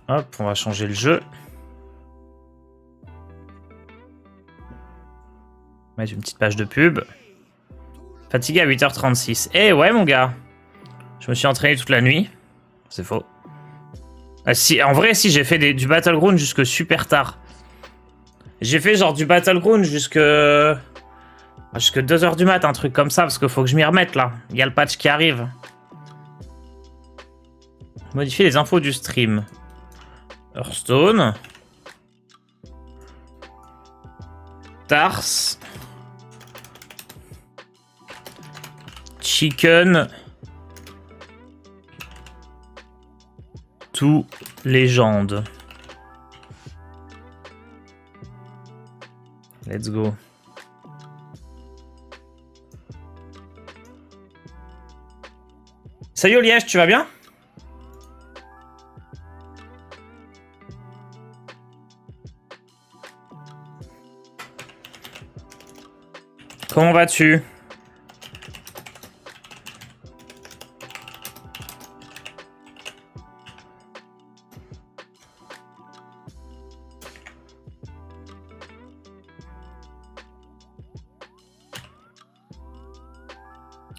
Hop, on va changer le jeu. Mettre une petite page de pub. Fatigué à 8h36. Eh ouais, mon gars. Je me suis entraîné toute la nuit. C'est faux. Ah, si, en vrai, si, j'ai fait du Battleground jusque super tard. J'ai fait genre du Battleground jusque 2h du mat, un truc comme ça, parce qu'il faut que je m'y remette, là. Il y a le patch qui arrive. Modifier les infos du stream. Hearthstone. Tars. Chicken. Tout légende. Let's go. Salut Liège, tu vas bien? Comment vas-tu?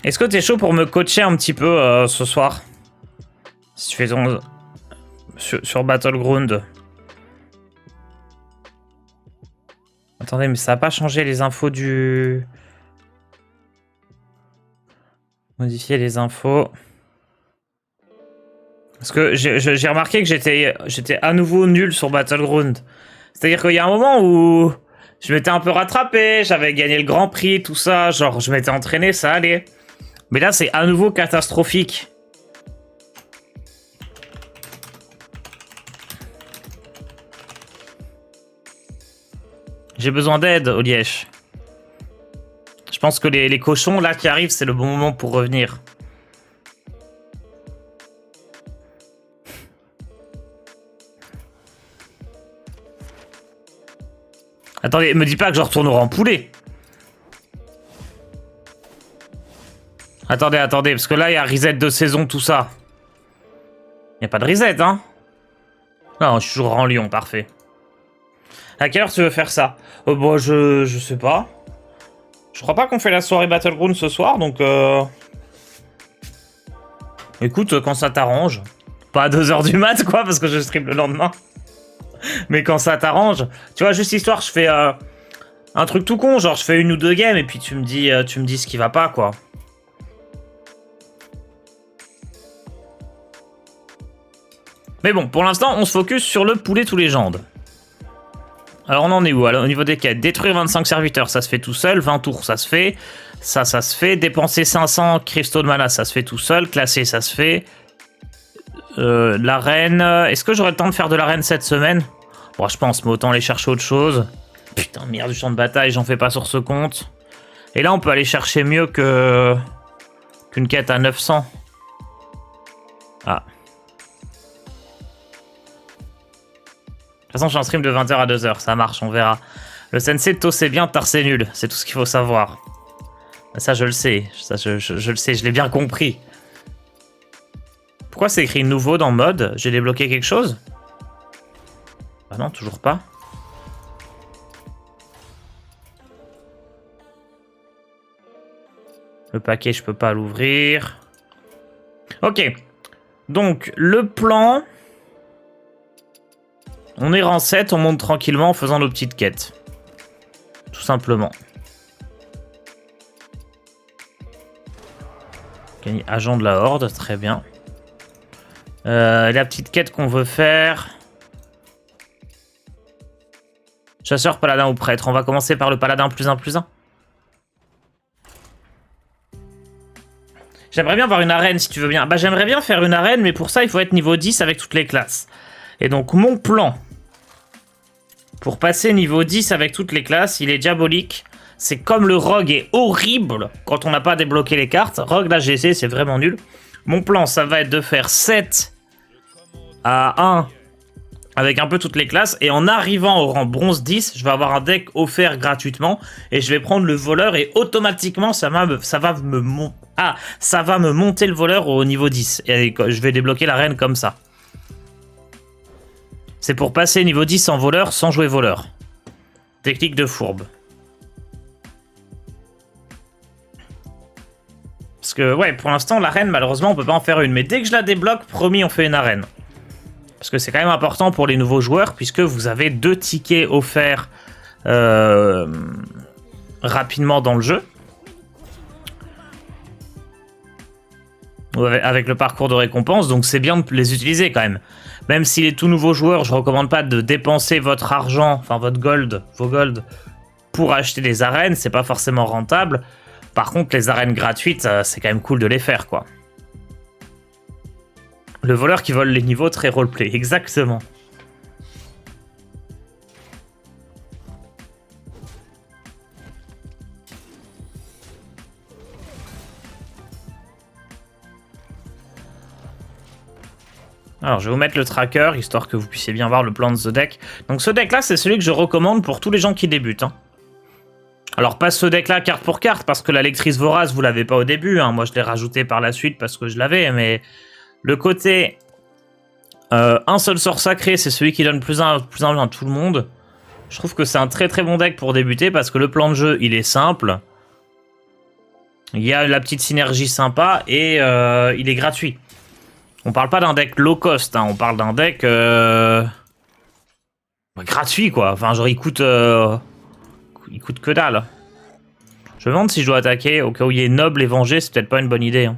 Est-ce que t'es chaud pour me coacher un petit peu ce soir? Si tu fais ton... sur Battleground. Attendez, mais ça n'a pas changé les infos du... Modifier les infos. Parce que j'ai remarqué que j'étais à nouveau nul sur Battleground. C'est-à-dire qu'il y a un moment où je m'étais un peu rattrapé, j'avais gagné le Grand Prix, tout ça, genre je m'étais entraîné, ça allait. Mais là, c'est à nouveau catastrophique. J'ai besoin d'aide, Olièche. Je pense que les cochons, là, qui arrivent, c'est le bon moment pour revenir. Attendez, me dis pas que je retourne au rang poulet. Attendez, parce que là, il y a reset de saison, tout ça. Il n'y a pas de reset, hein? Non, je suis toujours en Lyon, parfait. À quelle heure tu veux faire ça? Bon, je sais pas. Je crois pas qu'on fait la soirée Battleground ce soir, donc... Écoute, quand ça t'arrange. Pas à 2h du mat, quoi, parce que je stream le lendemain. Mais quand ça t'arrange. Tu vois, juste histoire, je fais un truc tout con, genre je fais 1 ou 2 games, et puis tu me dis ce qui va pas, quoi. Mais bon, pour l'instant, on se focus sur le poulet tous légendes. Alors on en est où? Alors, au niveau des quêtes, détruire 25 serviteurs, ça se fait tout seul. 20 tours, ça se fait. Ça se fait. Dépenser 500 cristaux de mana, ça se fait tout seul. Classer, ça se fait. L'arène... Est-ce que j'aurai le temps de faire de l'arène cette semaine? Bon, je pense, mais autant aller chercher autre chose. Putain, merde du champ de bataille, j'en fais pas sur ce compte. Et là, on peut aller chercher mieux qu'une quête à 900. Ah. De toute façon, je suis en stream de 20h à 2h, ça marche, on verra. Le sensei de To c'est bien, Tar c'est nul, c'est tout ce qu'il faut savoir. Ça, je le sais, ça, je le sais, je l'ai bien compris. Pourquoi c'est écrit nouveau dans mode? J'ai débloqué quelque chose? Ah non, toujours pas. Le paquet, je peux pas l'ouvrir. Ok, donc le plan... On est rang 7, on monte tranquillement en faisant nos petites quêtes. Tout simplement. Okay, agent de la Horde, très bien. La petite quête qu'on veut faire... Chasseur, paladin ou prêtre. On va commencer par le paladin +1/+1. J'aimerais bien avoir une arène si tu veux bien. Bah j'aimerais bien faire une arène, mais pour ça il faut être niveau 10 avec toutes les classes. Et donc mon plan... Pour passer niveau 10 avec toutes les classes, il est diabolique. C'est comme le rogue est horrible quand on n'a pas débloqué les cartes. Rogue, là, j'ai essayé, c'est vraiment nul. Mon plan, ça va être de faire 7 à 1 avec un peu toutes les classes. Et en arrivant au rang bronze 10, je vais avoir un deck offert gratuitement. Et je vais prendre le voleur et automatiquement, ça va me monter le voleur au niveau 10. Et je vais débloquer l'arène comme ça. C'est pour passer niveau 10 en voleur sans jouer voleur. Technique de fourbe. Parce que, ouais, pour l'instant, l'arène, malheureusement, on peut pas en faire une. Mais dès que je la débloque, promis, on fait une arène. Parce que c'est quand même important pour les nouveaux joueurs, puisque vous avez 2 tickets offerts rapidement dans le jeu. Avec le parcours de récompense, donc c'est bien de les utiliser quand même. Même si les tout nouveaux joueurs, je recommande pas de dépenser votre argent, enfin votre gold, vos gold, pour acheter des arènes, c'est pas forcément rentable. Par contre, les arènes gratuites, c'est quand même cool de les faire, quoi. Le voleur qui vole les niveaux, très roleplay, exactement. Alors, je vais vous mettre le tracker, histoire que vous puissiez bien voir le plan de ce deck. Donc, ce deck-là, c'est celui que je recommande pour tous les gens qui débutent. Hein. Alors, pas ce deck-là carte pour carte, parce que la lectrice vorace, vous l'avez pas au début. Hein. Moi, je l'ai rajouté par la suite parce que je l'avais, mais le côté un seul sort sacré, c'est celui qui donne plus un à tout le monde. Je trouve que c'est un très très bon deck pour débuter, parce que le plan de jeu, il est simple. Il y a la petite synergie sympa, et il est gratuit. On parle pas d'un deck low cost, hein, on parle d'un deck gratuit, quoi. Enfin, genre, il coûte que dalle. Je me demande si je dois attaquer, au cas où il y ait noble et vengé, c'est peut-être pas une bonne idée. Hein.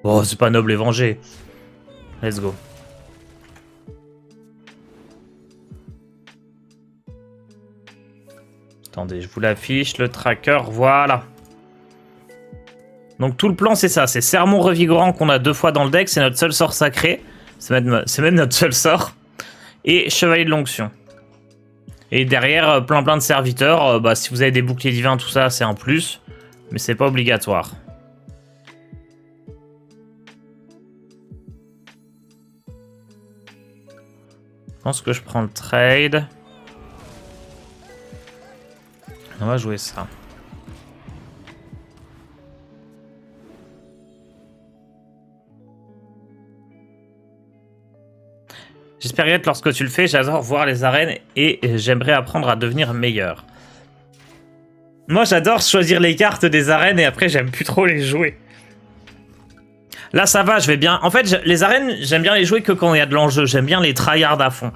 Oh, c'est pas noble et vengé. Let's go. Attendez, je vous l'affiche, le tracker, voilà. Donc tout le plan c'est ça, c'est Sermon Revigorant qu'on a 2 fois dans le deck, c'est notre seul sort sacré, c'est même notre seul sort, et Chevalier de l'Onction. Et derrière, plein de serviteurs, bah, si vous avez des boucliers divins, tout ça c'est un plus, mais c'est pas obligatoire. Je pense que je prends le trade. On va jouer ça. J'espère y être lorsque tu le fais, j'adore voir les arènes et j'aimerais apprendre à devenir meilleur. Moi j'adore choisir les cartes des arènes et après j'aime plus trop les jouer. Là ça va, je vais bien... En fait les arènes, j'aime bien les jouer que quand il y a de l'enjeu, j'aime bien les tryhard à fond.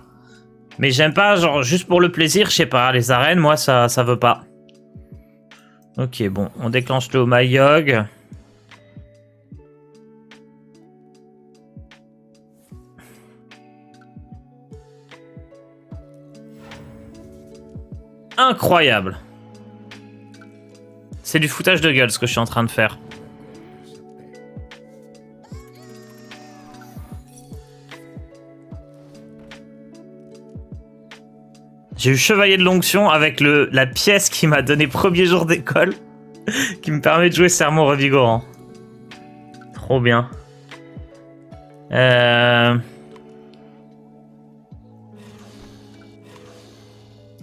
Mais j'aime pas, genre juste pour le plaisir, je sais pas, les arènes, moi ça veut pas. Ok, bon, on déclenche le Mayog. Incroyable. C'est du foutage de gueule ce que je suis en train de faire. J'ai eu Chevalier de l'Onction avec la pièce qui m'a donné premier jour d'école, qui me permet de jouer Sermon Revigorant. Trop bien.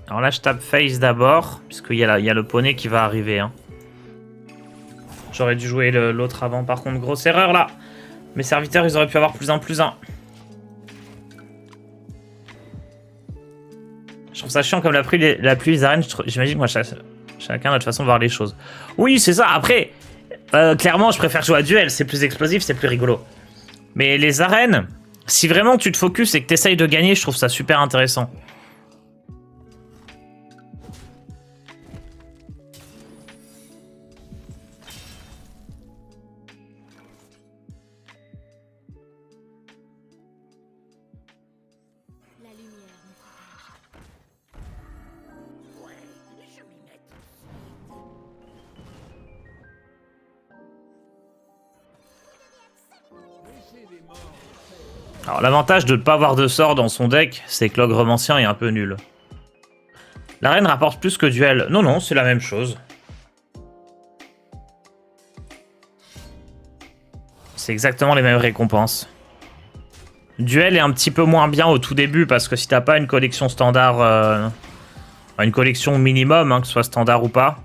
Alors là, je tape face d'abord, puisqu'il y a le poney qui va arriver. Hein. J'aurais dû jouer l'autre avant. Par contre, grosse erreur là. Mes serviteurs, ils auraient pu avoir +1/+1. Je trouve ça chiant comme la pluie les arènes. J'imagine que moi, chacun a notre façon de voir les choses. Oui, c'est ça. Après, clairement, je préfère jouer à duel. C'est plus explosif, c'est plus rigolo. Mais les arènes, si vraiment tu te focuses et que tu essayes de gagner, je trouve ça super intéressant. Alors l'avantage de ne pas avoir de sort dans son deck, c'est que l'ogre-mancien est un peu nul. L'arène rapporte plus que duel. Non, non, c'est la même chose. C'est exactement les mêmes récompenses. Duel est un petit peu moins bien au tout début, parce que si t'as pas une collection standard... une collection minimum, hein, que ce soit standard ou pas,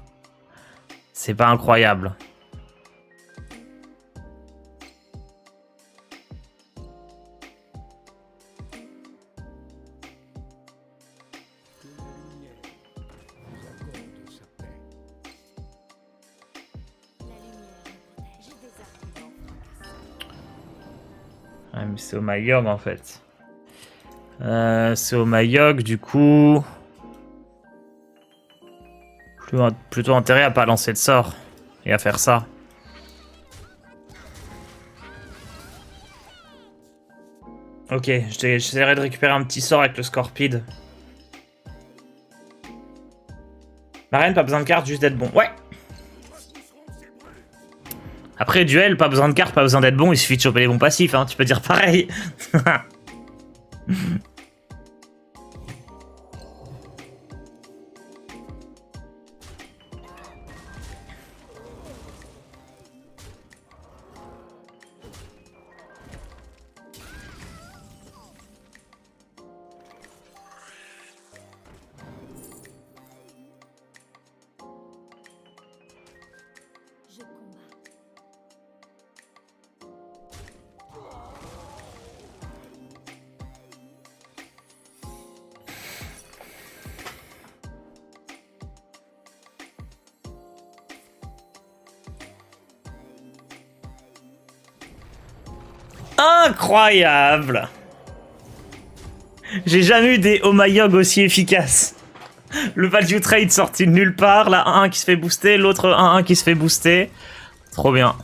c'est pas incroyable. Ouais, mais c'est au Mayog en fait. C'est au Mayog, du coup... Plutôt intérêt à pas lancer de sort et à faire ça. Ok, j'essaierai de récupérer un petit sort avec le Scorpide. Ma reine, pas besoin de carte, juste d'être bon. Ouais. Après, duel, pas besoin de carte, pas besoin d'être bon, il suffit de choper les bons passifs, hein, tu peux dire pareil. Incroyable! J'ai jamais eu des Oh My Yog aussi efficaces. Le value trade sorti de nulle part, là 1-1 qui se fait booster, l'autre 1-1 qui se fait booster. Trop bien.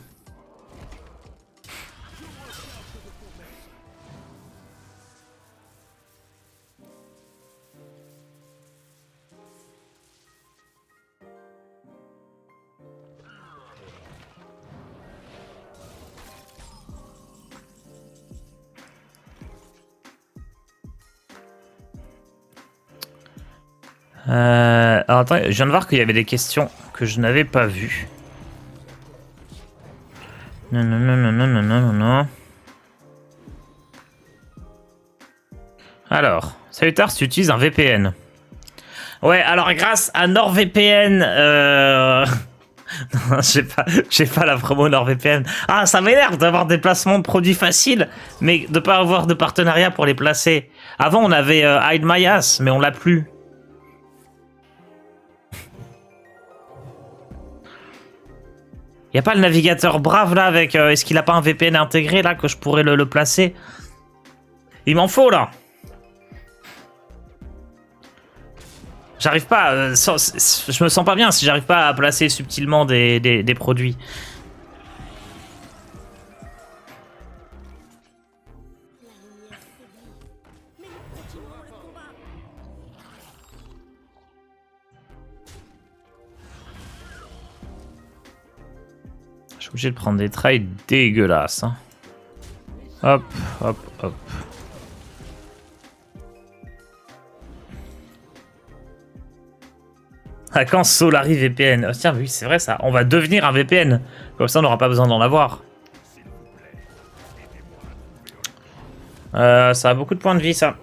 Alors attends, je viens de voir qu'il y avait des questions que je n'avais pas vues. Non. Alors, salutaire si tu utilises un VPN. Ouais, alors grâce à NordVPN, non, j'ai pas la promo NordVPN. Ah, ça m'énerve d'avoir des placements de produits faciles, mais de pas avoir de partenariat pour les placer. Avant, on avait Hide My Ass, mais on l'a plus. Y a pas le navigateur Brave là avec... Est-ce qu'il a pas un VPN intégré là que je pourrais le placer? Il m'en faut là. J'arrive pas... je me sens pas bien si j'arrive pas à placer subtilement des produits. Je suis obligé de prendre des trades dégueulasses. Hein. Hop. À quand Solari VPN? Oh, tiens, oui, c'est vrai ça. On va devenir un VPN. Comme ça, on n'aura pas besoin d'en avoir. Ça a beaucoup de points de vie, ça.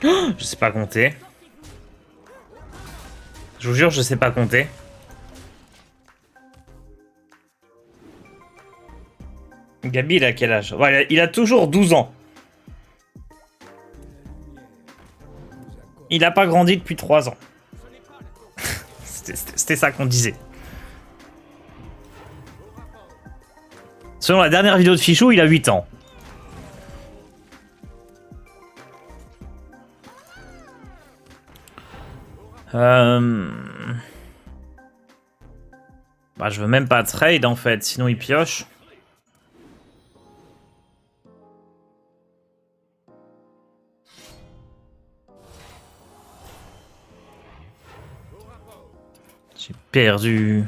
Je sais pas compter. Je vous jure, je sais pas compter. Gabi, il a quel âge? Ouais, il a toujours 12 ans. Il a pas grandi depuis 3 ans. C'était ça qu'on disait. Selon la dernière vidéo de Fichou, il a 8 ans. Bah, je veux même pas trade en fait, sinon il pioche. J'ai perdu.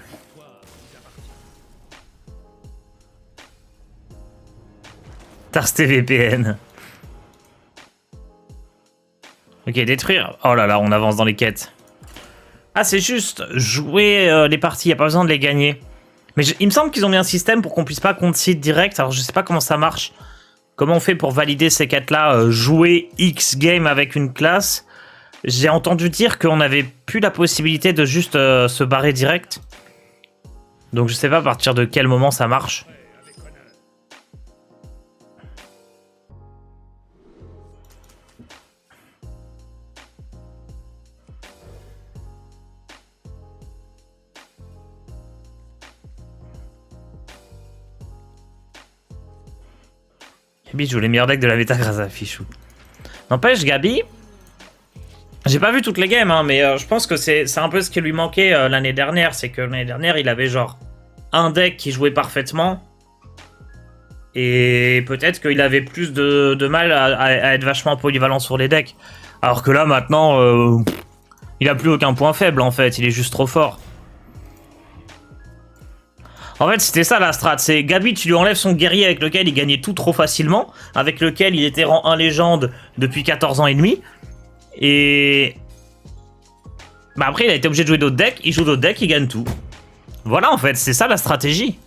Tarsté VPN. Ok, détruire. Oh là là, on avance dans les quêtes. Ah, c'est juste jouer les parties, y a pas besoin de les gagner. Mais il me semble qu'ils ont mis un système pour qu'on puisse pas concede direct, alors je sais pas comment ça marche. Comment on fait pour valider ces quêtes-là, jouer X game avec une classe. J'ai entendu dire qu'on n'avait plus la possibilité de juste se barrer direct. Donc je sais pas à partir de quel moment ça marche. Gabi joue les meilleurs decks de la méta grâce à Fichou. N'empêche, Gabi... J'ai pas vu toutes les games, hein, mais je pense que c'est un peu ce qui lui manquait l'année dernière. C'est que l'année dernière, il avait genre un deck qui jouait parfaitement. Et peut-être qu'il avait plus de mal à être vachement polyvalent sur les decks. Alors que là, maintenant, il a plus aucun point faible, en fait. Il est juste trop fort. En fait, c'était ça la strat. C'est Gabi, tu lui enlèves son guerrier avec lequel il gagnait tout trop facilement. Avec lequel il était rang 1 légende depuis 14 ans et demi. Et... Bah après, il a été obligé de jouer d'autres decks. Il joue d'autres decks, il gagne tout. Voilà, en fait, c'est ça la stratégie.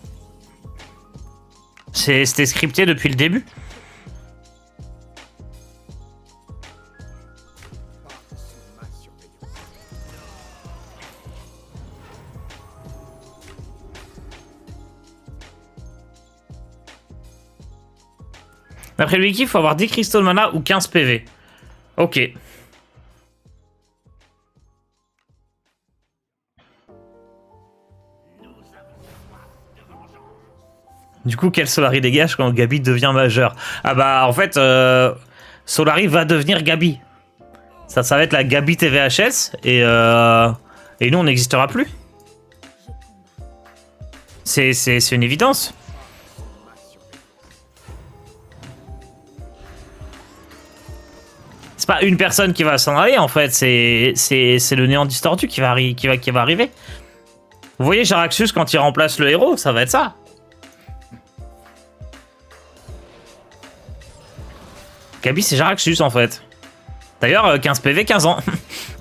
C'était scripté depuis le début. D'après le wiki, il faut avoir 10 cristaux de mana ou 15 PV. Ok. Du coup, quel Solari dégage quand Gabi devient majeur? Ah bah, en fait, Solari va devenir Gabi. Ça va être la Gabi TVHS, et nous, on n'existera plus. C'est une évidence. C'est pas une personne qui va s'en aller, en fait. C'est le néant distordu qui va arriver. Vous voyez Jaraxxus, quand il remplace le héros, ça va être ça. Gabi, c'est Jaraxxus, en fait. D'ailleurs, 15 PV, 15 ans.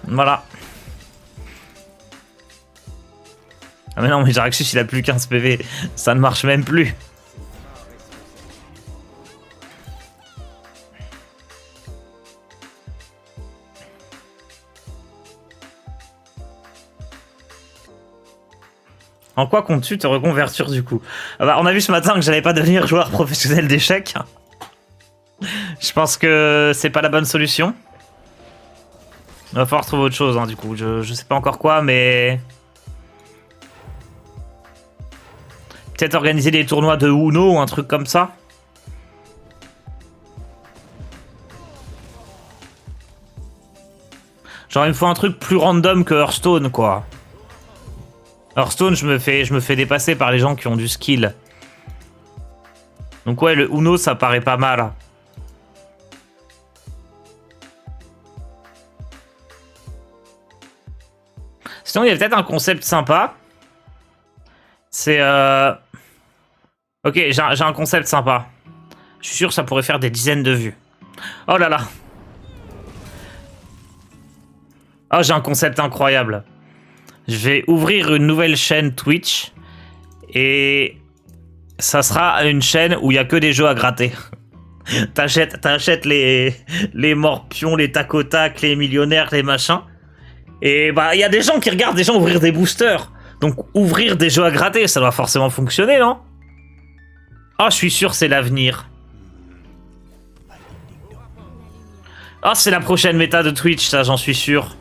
Voilà. Ah mais non, mais Jaraxxus, il a plus 15 PV. Ça ne marche même plus. En quoi comptes-tu te reconvertir, du coup? Ah bah, on a vu ce matin que j'allais pas devenir joueur professionnel d'échecs. Je pense que c'est pas la bonne solution. Il va falloir trouver autre chose, hein, du coup. Je sais pas encore quoi, mais... Peut-être organiser des tournois de Uno ou un truc comme ça. Genre, il me faut un truc plus random que Hearthstone, quoi. Hearthstone, je me fais dépasser par les gens qui ont du skill. Donc ouais, le Uno, ça paraît pas mal. Sinon, il y a peut-être un concept sympa. C'est... Ok, j'ai un concept sympa. Je suis sûr que ça pourrait faire des dizaines de vues. Oh là là. Oh, j'ai un concept incroyable. Je vais ouvrir une nouvelle chaîne Twitch. Et... ça sera une chaîne où il n'y a que des jeux à gratter. T'achètes les morpions, les tac au tac, les millionnaires, les machins. Et bah, il y a des gens qui regardent des gens ouvrir des boosters. Donc, ouvrir des jeux à gratter, ça doit forcément fonctionner, non? Oh, je suis sûr, c'est l'avenir. Oh, c'est la prochaine méta de Twitch, ça, j'en suis sûr.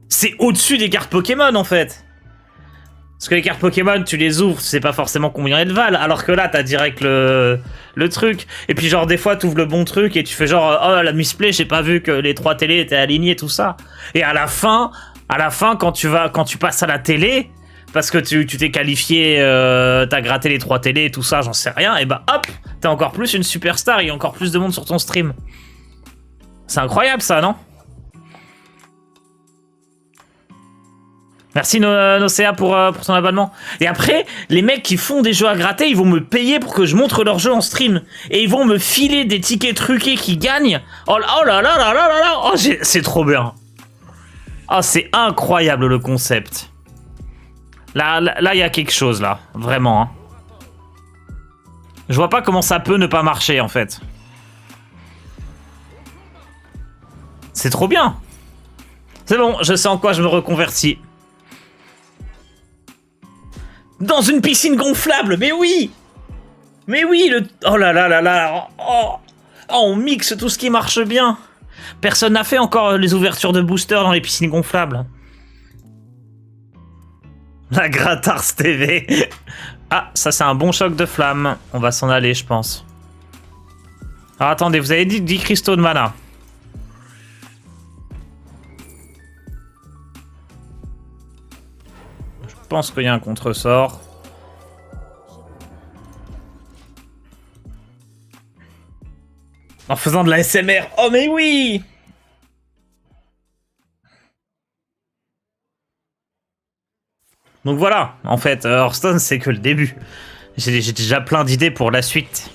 C'est au-dessus des cartes Pokémon, en fait. Parce que les cartes Pokémon, tu les ouvres, tu sais pas forcément combien elles valent. Alors que là, t'as direct le truc. Et puis genre, des fois, t'ouvres le bon truc et tu fais genre, oh, la misplay, j'ai pas vu que les 3 télés étaient alignées, tout ça. Et à la fin, quand tu passes à la télé, parce que tu t'es qualifié, t'as gratté les 3 télés et tout ça, j'en sais rien, et bah hop, t'es encore plus une superstar, il y a encore plus de monde sur ton stream. C'est incroyable ça, non? Merci Nocea pour ton abonnement. Et après, les mecs qui font des jeux à gratter, ils vont me payer pour que je montre leur jeu en stream. Et ils vont me filer des tickets truqués qui gagnent. Oh là là là là là là. Oh, c'est trop bien. Oh, c'est incroyable le concept. Là, il y a quelque chose là. Vraiment. Hein. Je vois pas comment ça peut ne pas marcher en fait. C'est trop bien. C'est bon, je sais en quoi je me reconvertis. Dans une piscine gonflable, mais oui! Mais oui, oh là là là là! Oh, on mixe tout ce qui marche bien! Personne n'a fait encore les ouvertures de booster dans les piscines gonflables. La Gratars TV! Ah, ça c'est un bon choc de flamme. On va s'en aller, je pense. Alors attendez, vous avez dit 10 cristaux de mana. Je pense qu'il y a un contresort. En faisant de la SMR. Oh mais oui! Donc voilà, en fait, Hearthstone c'est que le début. J'ai déjà plein d'idées pour la suite.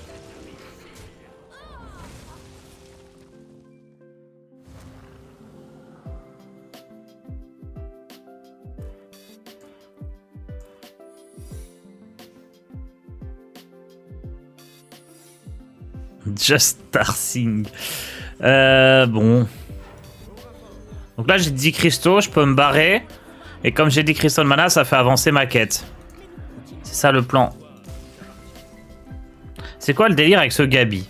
Just Starsing. Bon. Donc là j'ai 10 cristaux, je peux me barrer. Et comme j'ai 10 cristaux de mana, ça fait avancer ma quête. C'est ça le plan. C'est quoi le délire avec ce Gabi?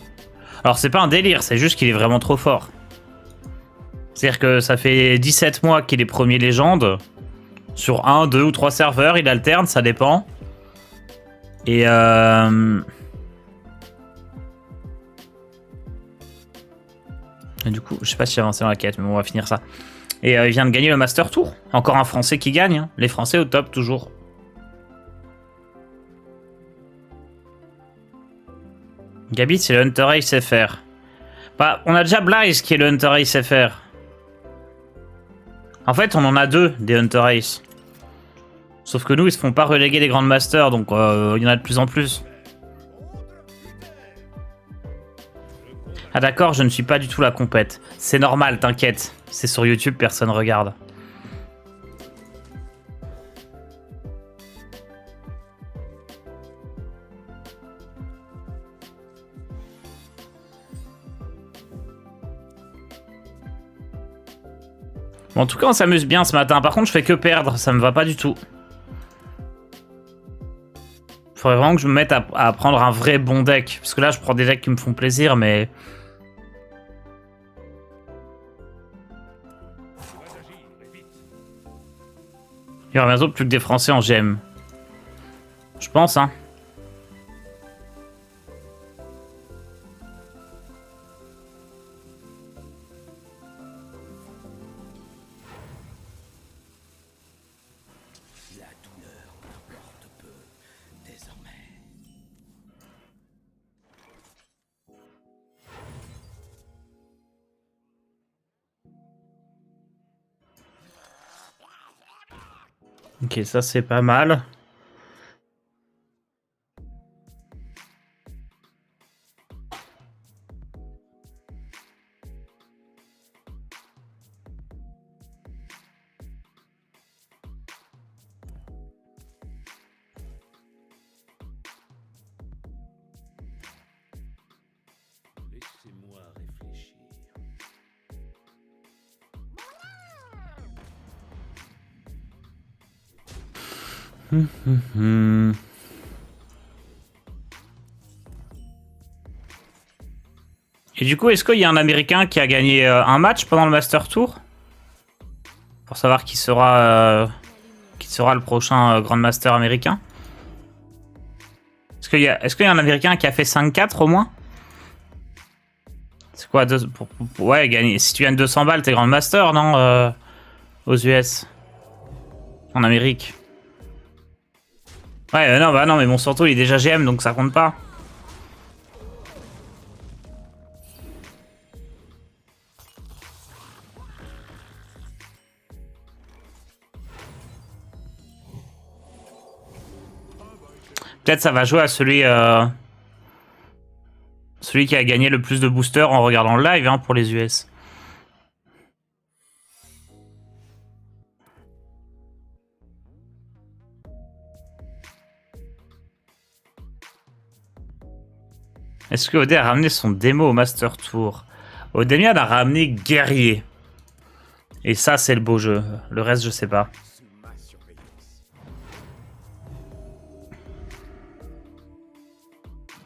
Alors c'est pas un délire, c'est juste qu'il est vraiment trop fort. C'est-à-dire que ça fait 17 mois qu'il est premier légende. Sur 1, 2 ou 3 serveurs, il alterne, ça dépend. Et du coup, je sais pas si j'ai avancé dans la quête, mais bon, on va finir ça. Et il vient de gagner le Master Tour. Encore un Français qui gagne. Hein. Les Français au top, toujours. Gabi, c'est le Hunter Ace FR. Bah, on a déjà Blaze qui est le Hunter Ace FR. En fait, on en a deux, des Hunter Ace. Sauf que nous, ils se font pas reléguer des Grand Masters, donc il y en a de plus en plus. Ah d'accord, je ne suis pas du tout la compète. C'est normal, t'inquiète. C'est sur YouTube, personne regarde. Bon, en tout cas, on s'amuse bien ce matin. Par contre, je fais que perdre, ça me va pas du tout. Faudrait vraiment que je me mette à prendre un vrai bon deck. Parce que là, je prends des decks qui me font plaisir, mais... Il y aura bientôt plus que des Français en GM. Je pense, hein. La douleur m'importe peu, désormais. Ok, ça c'est pas mal. Laissez-moi réfléchir. Et du coup, est-ce qu'il y a un Américain qui a gagné un match pendant le Master Tour? Pour savoir qui sera le prochain Grand Master américain? Est-ce qu'il y a un Américain qui a fait 5-4 au moins? C'est quoi ouais, gagner. Si tu gagnes 200 balles, t'es Grand Master, non aux US. En Amérique. Ouais, non, bah non, mais Monsanto, il est déjà GM, donc ça compte pas. Peut-être ça va jouer à celui qui a gagné le plus de boosters en regardant le live, hein, pour les US. Est-ce que Odé a ramené son démo au Master Tour? Odemian a ramené Guerrier. Et ça, c'est le beau jeu. Le reste, je sais pas.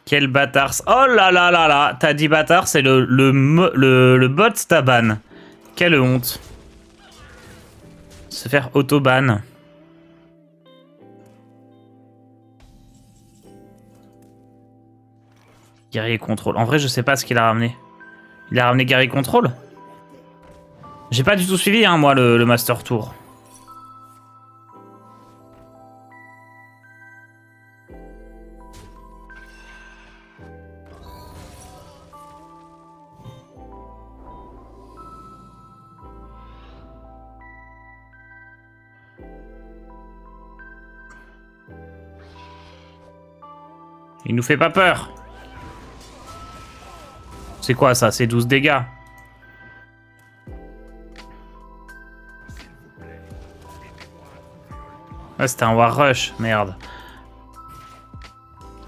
Quel bâtard. Oh là là là là. T'as dit bâtard, c'est le bot Staban. Quelle honte. Se faire auto-ban. Guerrier contrôle. En vrai, je sais pas ce qu'il a ramené. Il a ramené guerrier contrôle? J'ai pas du tout suivi, hein, moi, le Master Tour. Il nous fait pas peur. C'est quoi ça? C'est 12 dégâts. Ouais, c'était un War Rush, merde.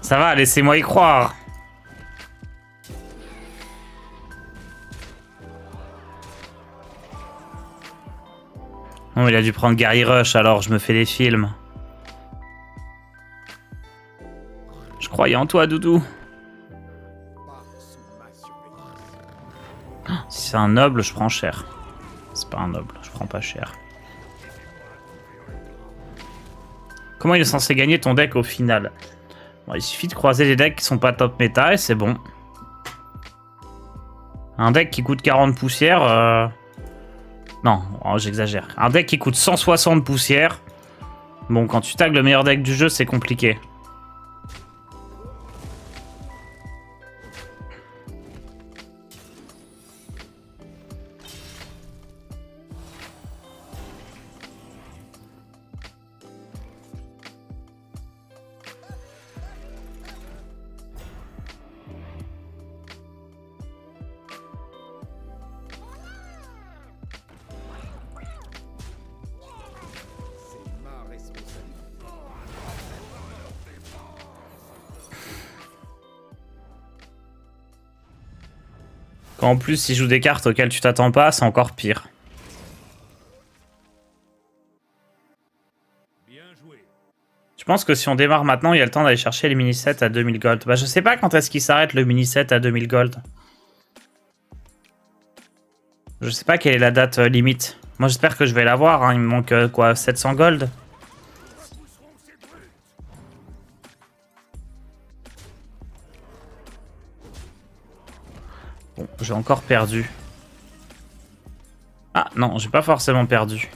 Ça va, laissez-moi y croire. Non, il a dû prendre Gary Rush, alors je me fais des films. Je croyais en toi, Doudou. Si c'est un noble, je prends cher. C'est pas un noble, je prends pas cher. Comment il est censé gagner ton deck au final? Bon, il suffit de croiser des decks qui sont pas top méta et c'est bon. Un deck qui coûte 40 poussières... Non, oh, j'exagère. Un deck qui coûte 160 poussières... Bon, quand tu tags le meilleur deck du jeu, c'est compliqué. Quand en plus il joue des cartes auxquelles tu t'attends pas, c'est encore pire. Je pense que si on démarre maintenant, il y a le temps d'aller chercher les mini-sets à 2000 gold. Bah je sais pas quand est-ce qu'il s'arrête le mini-set à 2000 gold. Je sais pas quelle est la date limite. Moi j'espère que je vais l'avoir, hein. Il me manque quoi, 700 gold? Bon, j'ai encore perdu. Ah non, j'ai pas forcément perdu.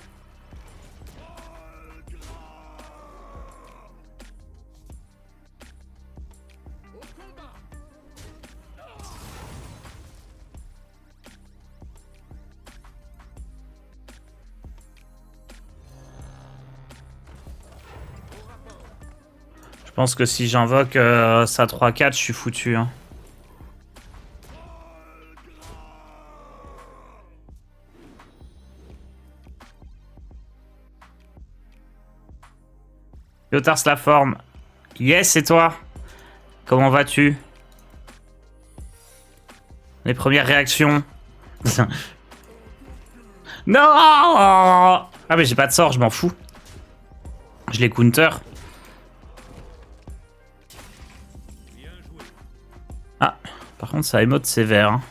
Je pense que si j'invoque ça 3-4, je suis foutu, hein. Yotars la forme. Yes, et toi? Comment vas-tu? Les premières réactions. Non! Ah mais j'ai pas de sort, je m'en fous. Je les counter. Ah, par contre ça émote sévère, hein.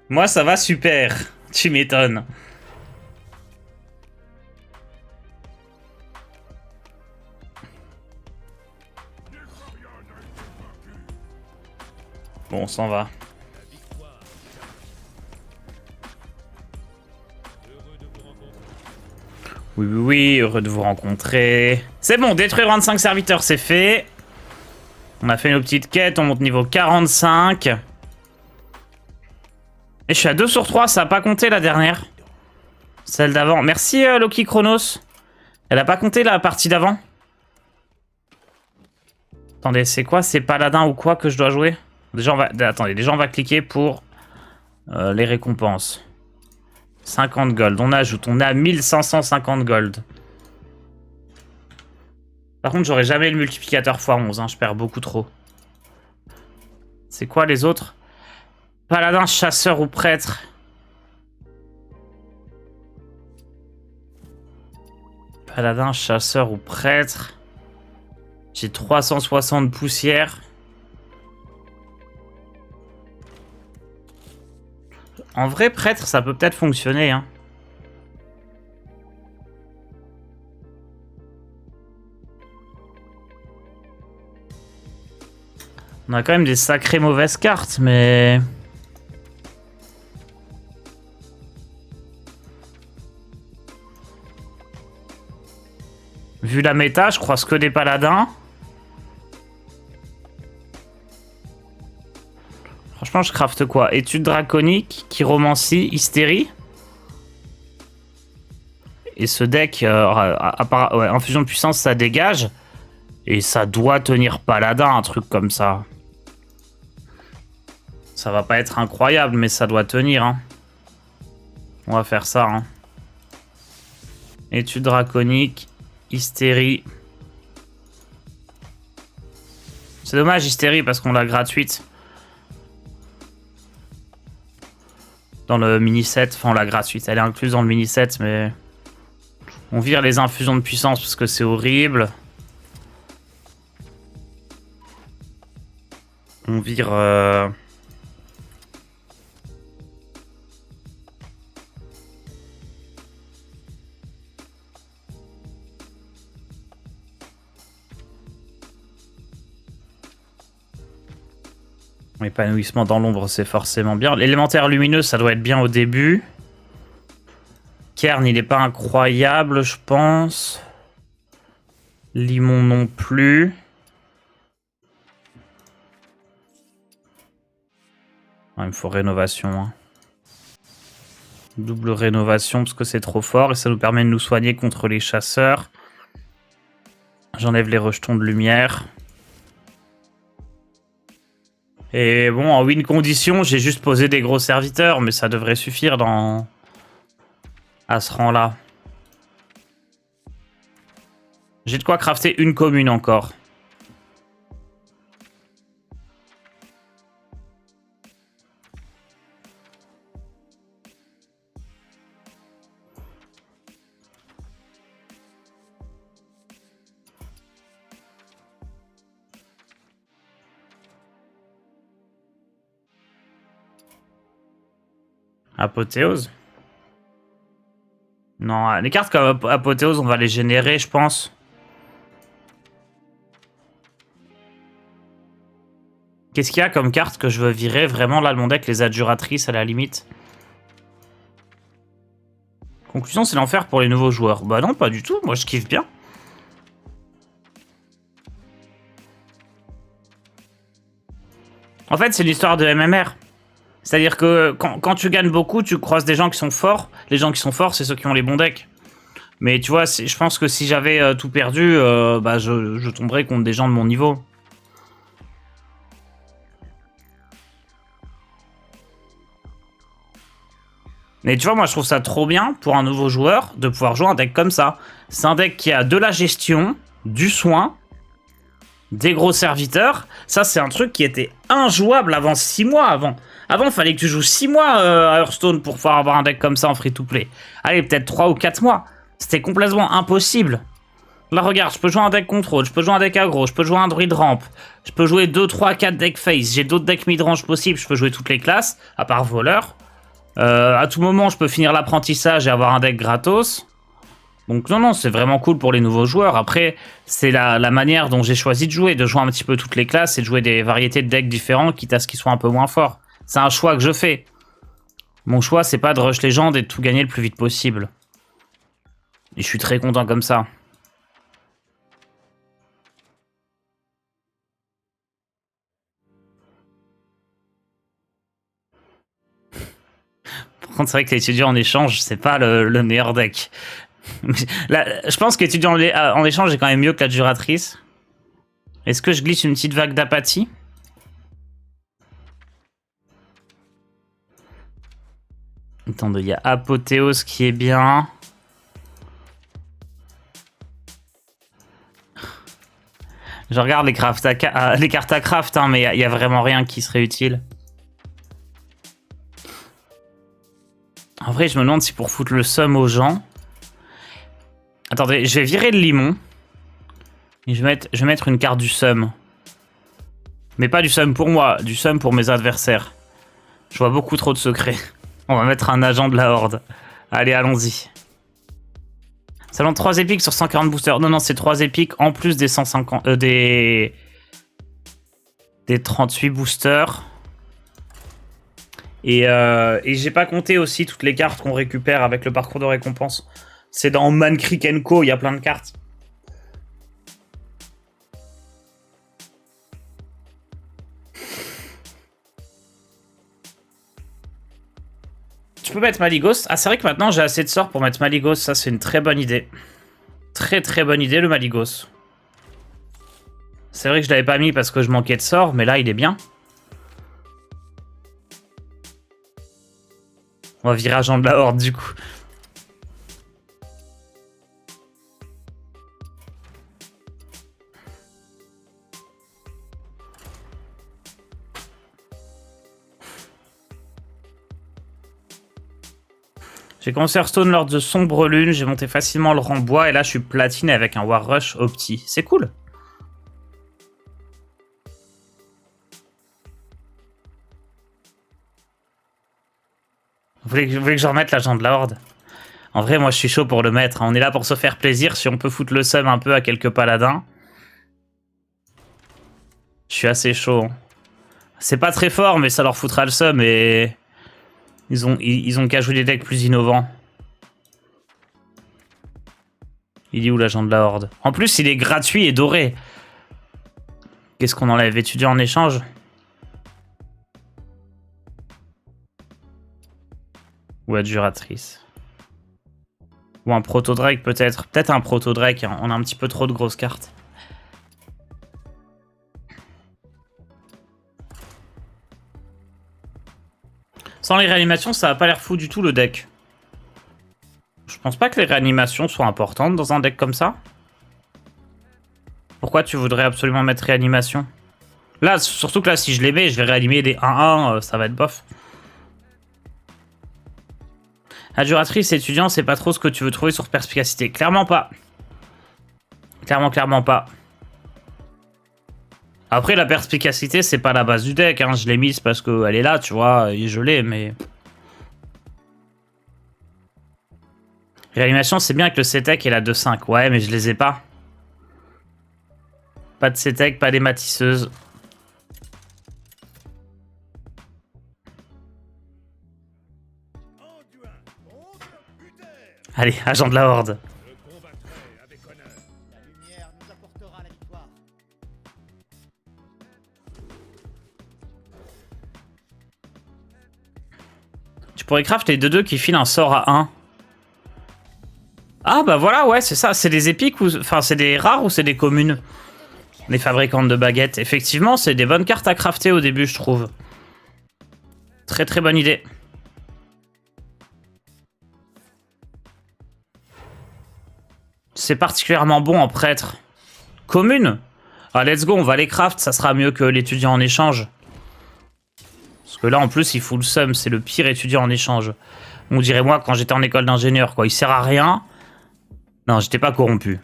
Moi ça va super, tu m'étonnes. Bon, on s'en va. Oui, oui, oui, heureux de vous rencontrer. C'est bon, détruire 25 serviteurs, c'est fait. On a fait nos petites quêtes, on monte niveau 45. Et je suis à 2 sur 3, ça a pas compté la dernière. Celle d'avant. Merci Loki Chronos. Elle a pas compté la partie d'avant. Attendez, c'est quoi? C'est paladin ou quoi que je dois jouer? Déjà on va... Attendez, déjà on va cliquer pour les récompenses. 50 gold, on ajoute, on est à 1550 gold. Par contre, j'aurai jamais le multiplicateur x11, hein, je perds beaucoup trop. C'est quoi les autres? Paladin, chasseur ou prêtre? Paladin, chasseur ou prêtre? J'ai 360 poussières. En vrai, prêtre, ça peut peut-être fonctionner, hein. On a quand même des sacrées mauvaises cartes, mais... Vu la méta, je croise que des paladins. Franchement, je crafte quoi? Étude draconique, chiromancie, hystérie. Et ce deck, ouais, infusion de puissance, ça dégage. Et ça doit tenir paladin, un truc comme ça. Ça va pas être incroyable, mais ça doit tenir. Hein. On va faire ça. Hein. Étude draconique, hystérie. C'est dommage, hystérie, parce qu'on l'a gratuite. Dans le mini-set, enfin, on l'a gratuite. Elle est incluse dans le mini-set, mais... On vire les infusions de puissance parce que c'est horrible. On vire... Épanouissement dans l'ombre, c'est forcément bien. L'élémentaire lumineux, ça doit être bien au début. Kern, il n'est pas incroyable, je pense. Limon non plus. Ouais, il me faut rénovation. Hein. Double rénovation parce que c'est trop fort et ça nous permet de nous soigner contre les chasseurs. J'enlève les rejetons de lumière. Et bon, en win condition, j'ai juste posé des gros serviteurs, mais ça devrait suffire dans... à ce rang-là. J'ai de quoi crafter une commune encore. Apothéose. Non, les cartes comme Apothéose, on va les générer, je pense. Qu'est-ce qu'il y a comme carte que je veux virer vraiment là, mon deck, les adjuratrices à la limite. Conclusion, c'est l'enfer pour les nouveaux joueurs. Bah non, pas du tout, moi je kiffe bien. En fait, c'est l'histoire de MMR. C'est-à-dire que quand tu gagnes beaucoup, tu croises des gens qui sont forts. Les gens qui sont forts, c'est ceux qui ont les bons decks. Mais tu vois, je pense que si j'avais tout perdu, bah je tomberais contre des gens de mon niveau. Mais tu vois, moi je trouve ça trop bien pour un nouveau joueur de pouvoir jouer un deck comme ça. C'est un deck qui a de la gestion, du soin, des gros serviteurs. Ça, c'est un truc qui était injouable avant 6 mois avant. Avant, il fallait que tu joues 6 mois à Hearthstone pour pouvoir avoir un deck comme ça en free-to-play. Allez, peut-être 3 ou 4 mois. C'était complètement impossible. Là, regarde, je peux jouer un deck contrôle, je peux jouer un deck aggro, je peux jouer un druid ramp, je peux jouer 2, 3, 4 decks face, j'ai d'autres decks midrange possibles, je peux jouer toutes les classes, à part voleur. À tout moment, je peux finir l'apprentissage et avoir un deck gratos. Donc non, c'est vraiment cool pour les nouveaux joueurs. Après, c'est la manière dont j'ai choisi de jouer un petit peu toutes les classes et de jouer des variétés de decks différents, quitte à ce qu'ils soient un peu moins forts. C'est un choix que je fais. Mon choix, c'est pas de rush légende et de tout gagner le plus vite possible. Et je suis très content comme ça. Par contre, c'est vrai que l'étudiant en échange, c'est pas le meilleur deck. Là, je pense qu'étudiant en échange est quand même mieux que la juratrice. Est-ce que je glisse une petite vague d'apathie? Attendez, il y a Apothéose qui est bien. Je regarde les cartes à craft, hein, mais il n'y a vraiment rien qui serait utile. En vrai, je me demande si pour foutre le seum aux gens... Attendez, je vais virer le limon. Et je vais mettre une carte du Sum. Mais pas du Sum pour moi, du Sum pour mes adversaires. Je vois beaucoup trop de secrets. On va mettre un agent de la Horde. Allez, allons-y. Seulement 3 épiques sur 140 boosters. Non, non, c'est 3 épiques en plus des 150... des 38 boosters. Et j'ai pas compté aussi toutes les cartes qu'on récupère avec le parcours de récompense. C'est dans Man Creek & Co, il y a plein de cartes. Tu peux mettre Malygos. Ah, c'est vrai que maintenant j'ai assez de sorts pour mettre Malygos. Ça, c'est une très bonne idée. Très très bonne idée, le Malygos. C'est vrai que je l'avais pas mis parce que je manquais de sorts, mais là, il est bien. On va virer agent de la Horde, du coup. J'ai commencé Hearthstone lors de Sombre Lune, j'ai monté facilement le rang bois, et là je suis platine avec un War Rush Opti. C'est cool. Vous voulez que je remette l'agent de la Horde? En vrai, moi je suis chaud pour le mettre. On est là pour se faire plaisir, si on peut foutre le seum un peu à quelques paladins. Je suis assez chaud. C'est pas très fort, mais ça leur foutra le seum et... Ils ont qu'à jouer des decks plus innovants. Il est où l'agent de la Horde? En plus, il est gratuit et doré. Qu'est-ce qu'on enlève? Étudiant en échange? Ou adjuratrice? Ou un proto-drake peut-être? Peut-être un proto-drake, hein. On a un petit peu trop de grosses cartes. Sans les réanimations, ça a pas l'air fou du tout le deck. Je pense pas que les réanimations soient importantes dans un deck comme ça. Pourquoi tu voudrais absolument mettre réanimation? Là, surtout que là, si je les mets, je vais réanimer des 1-1, ça va être bof. Adjuratrice étudiant, c'est pas trop ce que tu veux trouver sur perspicacité. Clairement pas. Clairement pas. Après, la perspicacité, c'est pas la base du deck. Hein. Je l'ai mise parce qu'elle est là, tu vois, et je l'ai, mais... Réanimation, c'est bien avec le CTEC et la 2-5. Ouais, mais je les ai pas. Pas de CTEC, pas des matisseuses. Allez, agent de la Horde. Tu pourrais craft les 2-2 qui filent un sort à 1. Ah bah voilà, ouais, c'est ça. C'est des épiques ou... Enfin, c'est des rares ou c'est des communes? Les fabricantes de baguettes. Effectivement, c'est des bonnes cartes à crafter au début, je trouve. Très très bonne idée. C'est particulièrement bon en prêtre. Commune? Ah, let's go, on va les craft, ça sera mieux que l'étudiant en échange. Parce que là, en plus, il fout le seum, c'est le pire étudiant en échange. On dirait moi quand j'étais en école d'ingénieur, quoi. Il sert à rien. Non, j'étais pas corrompu.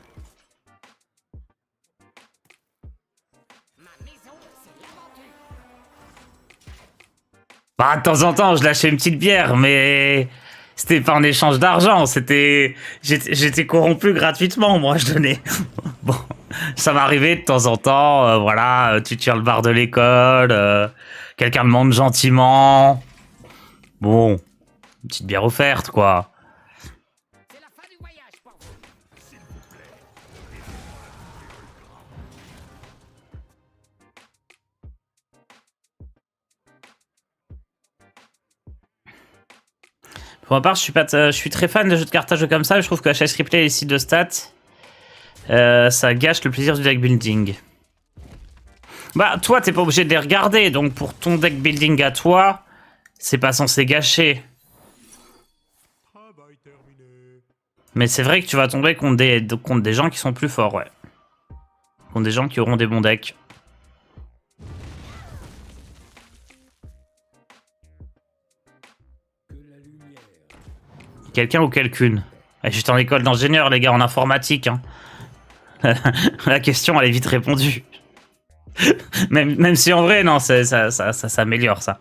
Bah, de temps en temps, je lâchais une petite bière, mais... C'était pas en échange d'argent, c'était... J'étais corrompu gratuitement, moi, je donnais. Bon, ça m'arrivait de temps en temps, voilà, tu tires le bar de l'école, quelqu'un demande gentiment. Bon, une petite bière offerte, quoi. C'est la fin du voyage pour vous. Pour ma part, je suis très fan de jeux de cartage comme ça. Je trouve que HS Replay et les sites de stats, ça gâche le plaisir du deck building. Bah, toi, t'es pas obligé de les regarder. Donc, pour ton deck building à toi, c'est pas censé gâcher. Mais c'est vrai que tu vas tomber contre des gens qui sont plus forts, ouais. Contre des gens qui auront des bons decks. Quelqu'un ou quelqu'une. J'étais en école d'ingénieur, les gars, en informatique. Hein. La question, elle est vite répondue. Même si en vrai, non, ça s'améliore, ça.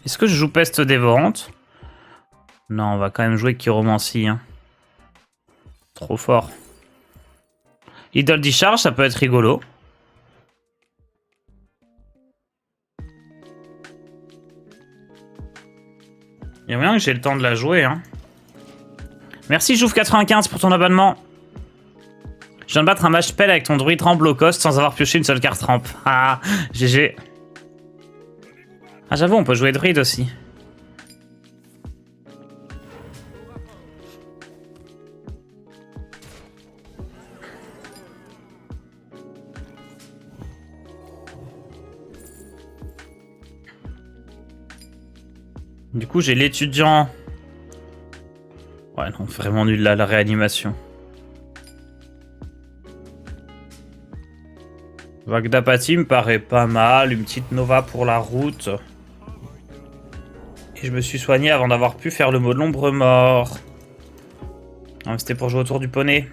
Est-ce que je joue Peste dévorante? Non, on va quand même jouer Chiromancie. Hein. Trop fort. Idole Discharge, ça peut être rigolo. Il y a moyen que j'ai le temps de la jouer. Hein. Merci Jouve95 pour ton abonnement. Je viens de battre un match pelle avec ton druide rampe low cost sans avoir pioché une seule carte rampe. Ah, GG. Ah, j'avoue, on peut jouer druide aussi. Du coup, j'ai l'étudiant. Ouais, non, vraiment nul là, la réanimation. Vague d'apathie me paraît pas mal. Une petite Nova pour la route. Et je me suis soigné avant d'avoir pu faire le mot de l'ombre mort. Ah, c'était pour jouer autour du poney.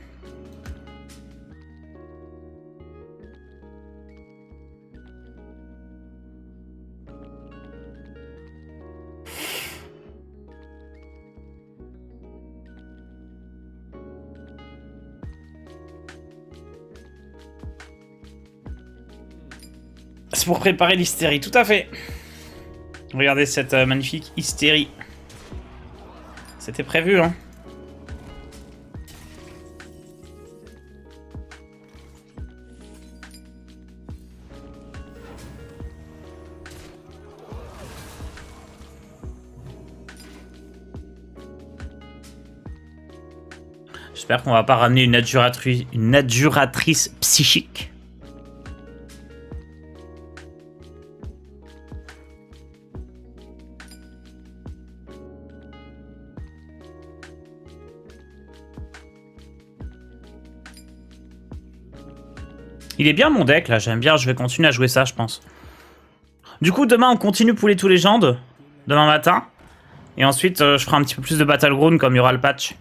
C'est pour préparer l'hystérie, tout à fait. Regardez cette magnifique hystérie. C'était prévu, hein. J'espère qu'on va pas ramener une adjuratrice psychique. Il est bien mon deck là, j'aime bien, je vais continuer à jouer ça je pense. Du coup demain on continue Poulet tous légendes, demain matin. Et ensuite je ferai un petit peu plus de Battleground comme il y aura le patch.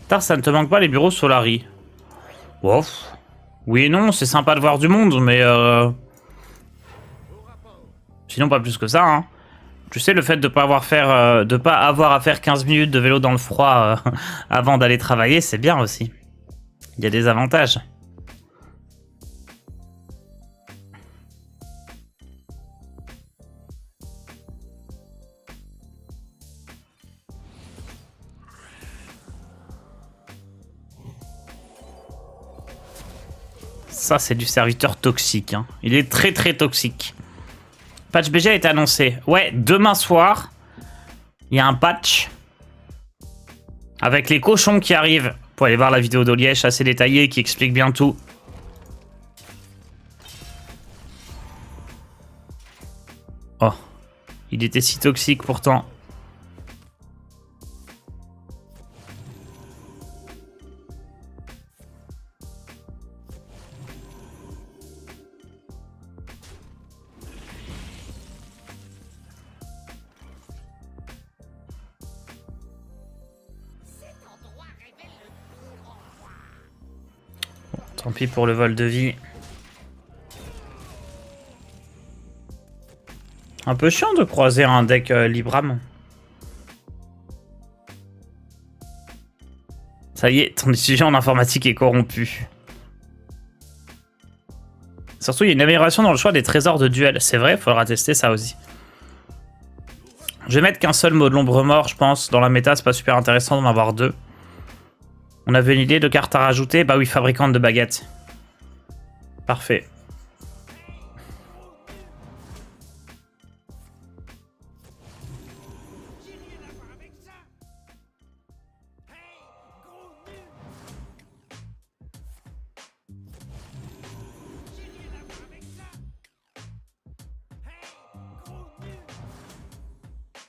Tard, ça ne te manque pas les bureaux Solari? Ouf. Oui et non, c'est sympa de voir du monde, mais sinon pas plus que ça. Hein. Tu sais, le fait de pas avoir à faire 15 minutes de vélo dans le froid avant d'aller travailler, c'est bien aussi. Il y a des avantages. Ça, c'est du serviteur toxique. Hein. Il est très très toxique. Patch BG a été annoncé. Ouais, demain soir, il y a un patch avec les cochons qui arrivent. Vous pouvez aller voir la vidéo d'Olièche assez détaillée qui explique bien tout. Oh, il était si toxique pourtant. Tant pis pour le vol de vie. Un peu chiant de croiser un deck Libram. Ça y est, ton étudiant en informatique est corrompu. Surtout, il y a une amélioration dans le choix des trésors de duel. C'est vrai, il faudra tester ça aussi. Je vais mettre qu'un seul mot de l'ombre mort, je pense. Dans la méta, c'est pas super intéressant d'en avoir deux. On avait une idée de carte à rajouter. Bah oui, fabricante de baguettes. Parfait.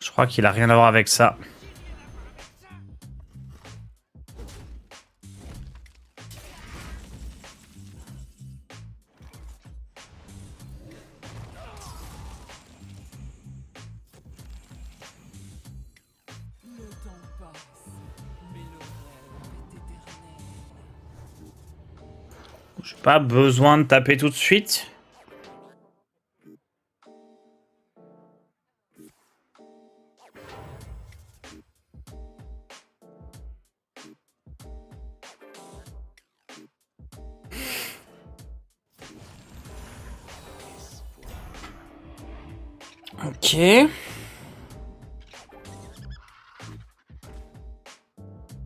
Je crois qu'il a rien à voir avec ça. J'ai pas besoin de taper tout de suite. Ok.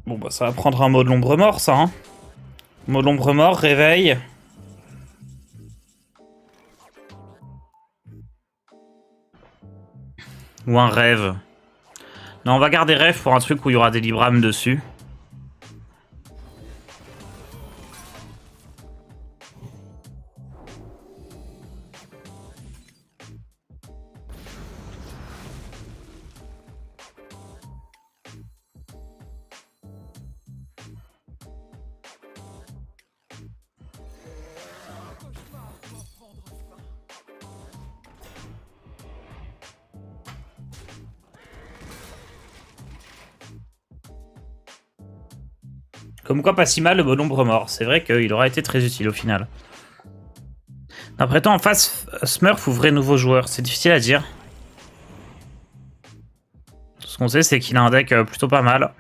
Bon bah ça va prendre un mot de l'ombre mort ça. Hein. Mot de l'ombre mort, réveil. Ou un rêve. Non, on va garder rêve pour un truc où il y aura des librames dessus. Comme quoi, pas si mal le mot d'ombre mort. C'est vrai qu'il aura été très utile au final. Après toi, en face, Smurf ou vrai nouveau joueur, c'est difficile à dire. Tout ce qu'on sait, c'est qu'il a un deck plutôt pas mal.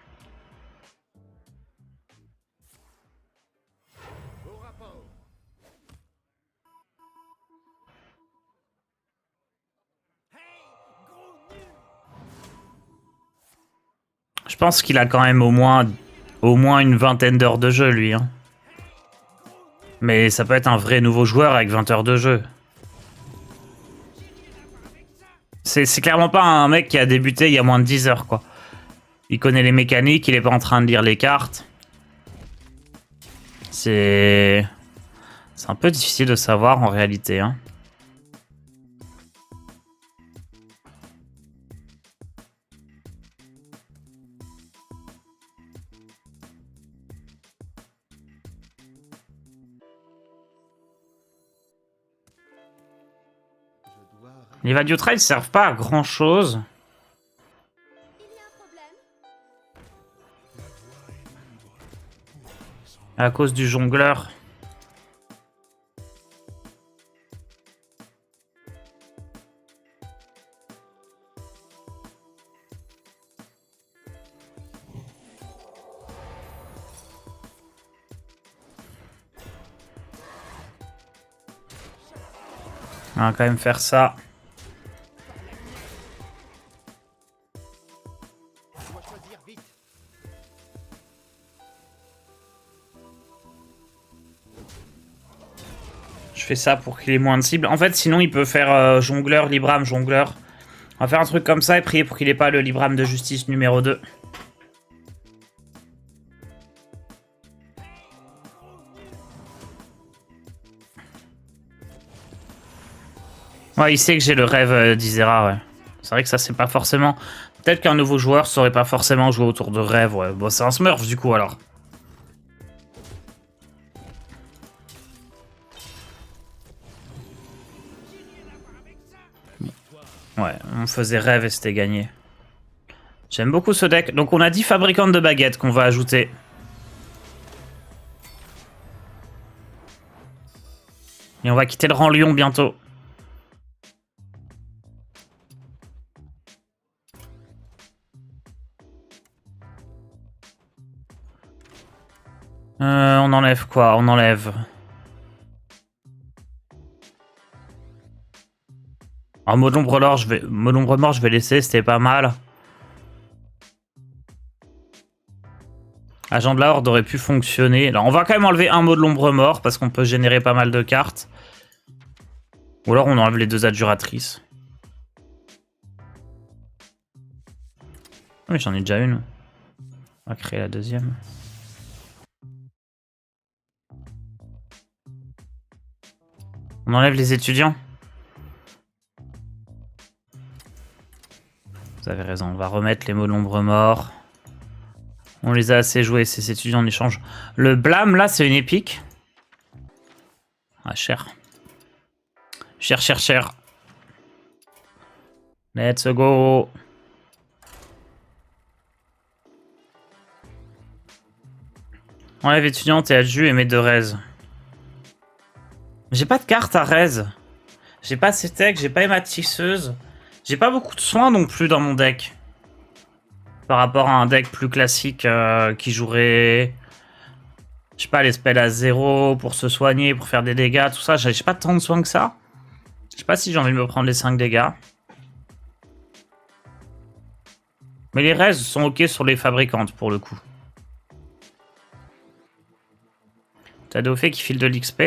Je pense qu'il a quand même au moins une vingtaine d'heures de jeu, lui. Hein. Mais ça peut être un vrai nouveau joueur avec 20 heures de jeu. C'est clairement pas un mec qui a débuté il y a moins de 10 heures, quoi. Il connaît les mécaniques, il est pas en train de lire les cartes. C'est un peu difficile de savoir en réalité, hein. Les Value Trails servent pas à grand chose. À cause du jongleur. On va quand même faire ça. Je fais ça pour qu'il ait moins de cibles. En fait, sinon, il peut faire jongleur, Libram, jongleur. On va faire un truc comme ça et prier pour qu'il ait pas le Libram de justice numéro 2. Ouais, il sait que j'ai le rêve d'Isera, ouais. C'est vrai que ça, c'est pas forcément... Peut-être qu'un nouveau joueur saurait pas forcément jouer autour de rêve, ouais. Bon, c'est un Smurf, du coup, alors. Ouais, on faisait rêve et c'était gagné. J'aime beaucoup ce deck. Donc on a 10 fabricantes de baguettes qu'on va ajouter. Et on va quitter le rang Lion bientôt. On enlève quoi? On enlève... Un mot d'ombre mort, je vais laisser, c'était pas mal. Agent de la Horde aurait pu fonctionner. Alors on va quand même enlever un mot de l'ombre mort parce qu'on peut générer pas mal de cartes. Ou alors on enlève les deux adjuratrices. Mais j'en ai déjà une. On va créer la deuxième. On enlève les étudiants. Vous avez raison, on va remettre les mots de l'ombre mort. On les a assez joués, ces étudiants en échange. Le blâme, là, c'est une épique. Ah, cher. Cher, cher, cher. Let's go. Enlève étudiante et adju et mets de raise. J'ai pas de carte à raise. J'ai pas Cétec, j'ai pas hématisseuse. J'ai pas beaucoup de soins non plus dans mon deck. Par rapport à un deck plus classique qui jouerait... Je sais pas, les spells à 0 pour se soigner, pour faire des dégâts, tout ça. J'ai pas tant de soins que ça. Je sais pas si j'ai envie de me prendre les 5 dégâts. Mais les raises sont ok sur les fabricantes pour le coup. T'as Dauphin qui file de l'XP.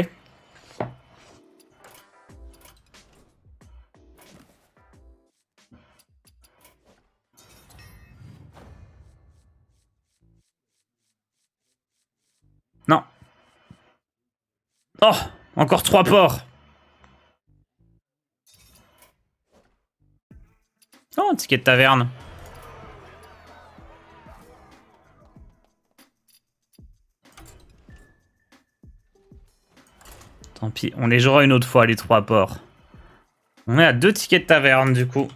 Non. Oh, encore 3 ports. Oh, un ticket de taverne. Tant pis, on les jouera une autre fois, les 3 ports. On est à 2 tickets de taverne, du coup.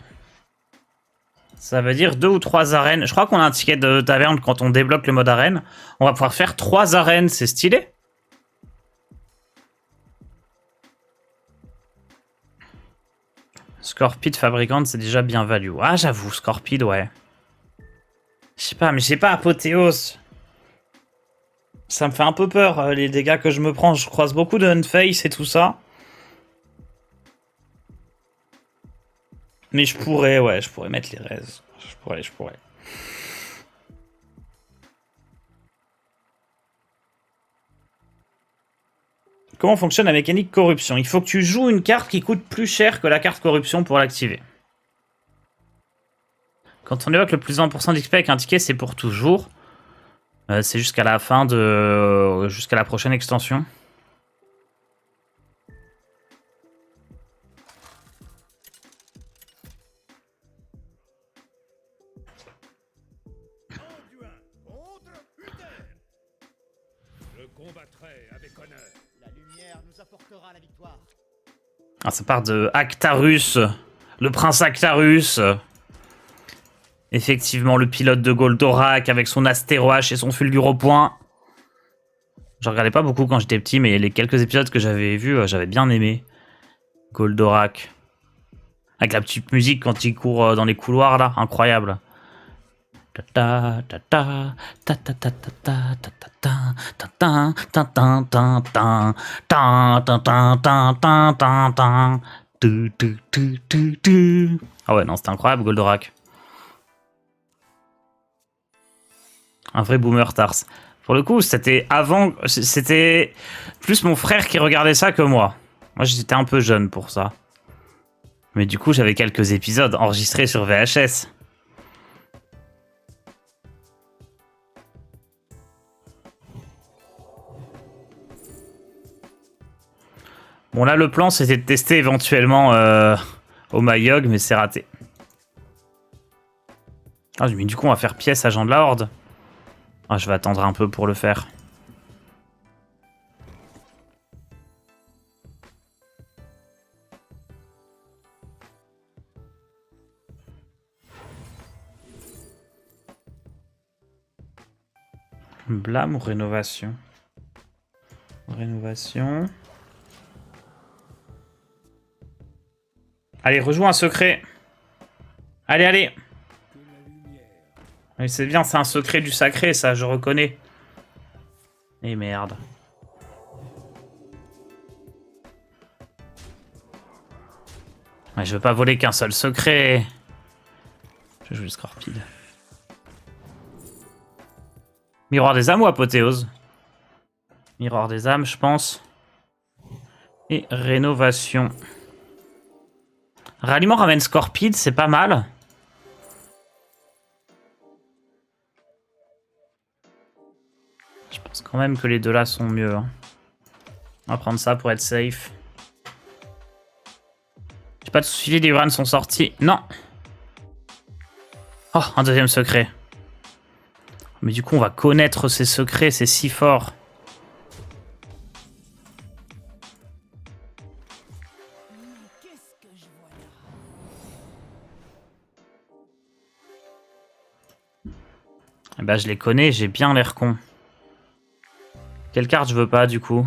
Ça veut dire 2 ou 3 arènes. Je crois qu'on a un ticket de taverne quand on débloque le mode arène. On va pouvoir faire 3 arènes, c'est stylé. Scorpide fabricante, c'est déjà bien value. Ah, j'avoue, Scorpide, ouais. Je sais pas, mais j'ai pas Apothéos. Ça me fait un peu peur, les dégâts que je me prends. Je croise beaucoup de Unface et tout ça. Mais je pourrais, ouais, je pourrais mettre les raises. Je pourrais. Comment fonctionne la mécanique corruption? Il faut que tu joues une carte qui coûte plus cher que la carte corruption pour l'activer. Quand on évoque le plus 20% d'XP avec un ticket, c'est pour toujours. C'est jusqu'à la fin de... jusqu'à la prochaine extension. Je combattrai avec honneur. La lumière nous apportera la victoire. Ah, ça part de Actarus, le prince Actarus. Effectivement, le pilote de Goldorak avec son Astéroach et son Fulguropoint. Je regardais pas beaucoup quand j'étais petit, mais les quelques épisodes que j'avais vus, j'avais bien aimé. Goldorak. Avec la petite musique quand il court dans les couloirs, là, incroyable. Ah ouais, non, c'était incroyable, Goldorak. Un vrai boomer Tars. Pour le coup, c'était avant... C'était plus mon frère qui regardait ça que moi. Moi, j'étais un peu jeune pour ça. Mais du coup, j'avais quelques épisodes enregistrés sur VHS. Bon, là, le plan, c'était de tester éventuellement au Mayog, mais c'est raté. Ah, mais du coup, on va faire pièce agent de la Horde. Ah, je vais attendre un peu pour le faire. Blâme ou rénovation? Rénovation. Allez, rejoue un secret. Allez, allez. Oui, c'est bien, c'est un secret du sacré, ça, je reconnais. Et merde. Ouais, je veux pas voler qu'un seul secret. Je joue le Scorpide. Miroir des âmes ou apothéose? Miroir des âmes, je pense. Et rénovation. Ralliement ramène Scorpide, c'est pas mal. Je pense quand même que les deux là sont mieux. Hein. On va prendre ça pour être safe. J'ai pas de suivi, des runs sont sortis. Non. Oh, un deuxième secret. Mais du coup, on va connaître ces secrets, c'est si fort. Qu'est-ce que je vois là? Eh ben, je les connais, j'ai bien l'air con. Quelle carte je veux pas, du coup?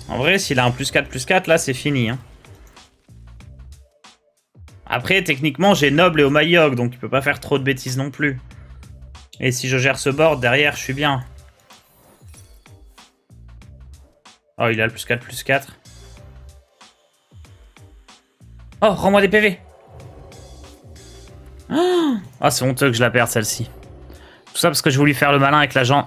En vrai, s'il a un +4/+4, là, c'est fini. Hein. Après, techniquement, j'ai Noble et Omayog, donc il peut pas faire trop de bêtises non plus. Et si je gère ce board, derrière, je suis bien. Oh, il a le +4/+4. Oh, rends-moi des PV. Ah, c'est honteux que je la perde, celle-ci. Tout ça parce que je voulais faire le malin avec l'agent.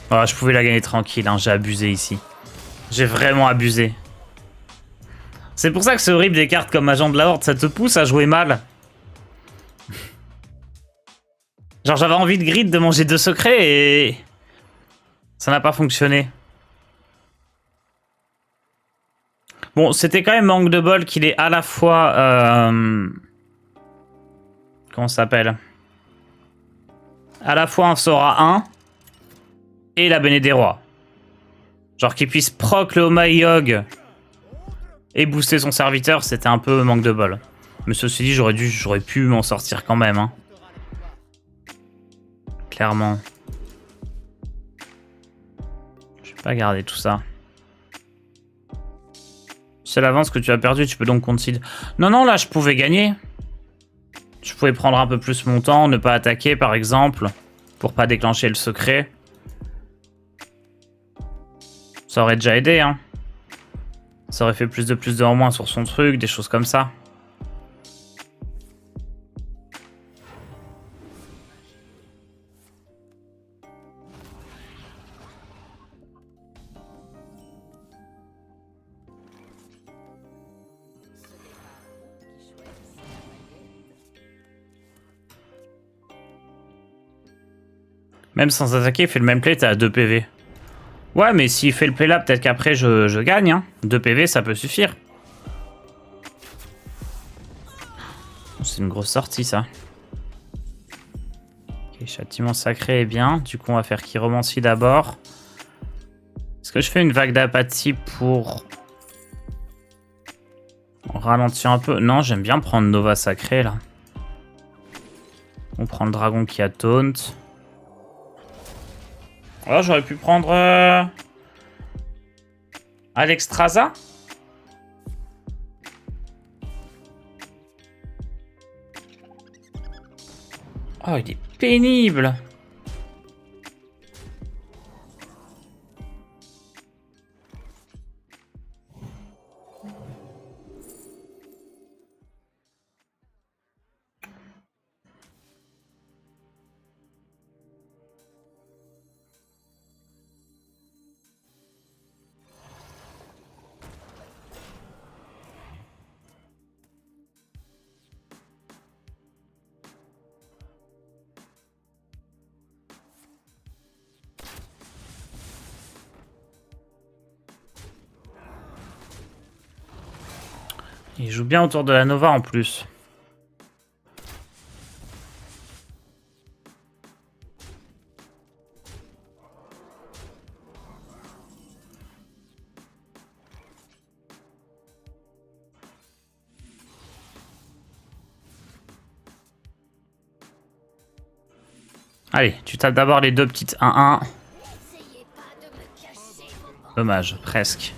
Oh, je pouvais la gagner tranquille, hein. J'ai abusé ici. J'ai vraiment abusé. C'est pour ça que c'est horrible des cartes comme Agent de la Horde, ça te pousse à jouer mal. Genre j'avais envie de grid de manger 2 secrets et... ça n'a pas fonctionné. Bon, c'était quand même manque de bol qu'il est à la fois... comment ça s'appelle? À la fois un Sora 1 et la Béné des Rois. Genre qu'il puisse proc le Omayog et booster son serviteur, c'était un peu manque de bol. Mais ceci dit, j'aurais pu m'en sortir quand même. Hein. Clairement. Je vais pas garder tout ça. C'est l'avance que tu as perdu, tu peux donc concede. Non, non, là, je pouvais gagner. Je pouvais prendre un peu plus mon temps, ne pas attaquer, par exemple, pour pas déclencher le secret. Ça aurait déjà aidé, hein. Ça aurait fait plus de en moins sur son truc, des choses comme ça. Même sans attaquer, il fait le même play, t'es à 2 PV. Ouais, mais s'il fait le play là, peut-être qu'après je gagne. Hein. 2 PV, ça peut suffire. C'est une grosse sortie, ça. Ok, châtiment sacré est bien. Du coup, on va faire Chiromancie d'abord. Est-ce que je fais une vague d'apathie pour... ralentir un peu? Non, j'aime bien prendre Nova sacré, là. On prend le dragon qui a taunt. Oh, j'aurais pu prendre... Alexstrasza. Oh, il est pénible. Il joue bien autour de la Nova en plus. Allez, tu tapes d'abord les 2 petites 1-1. Dommage, presque.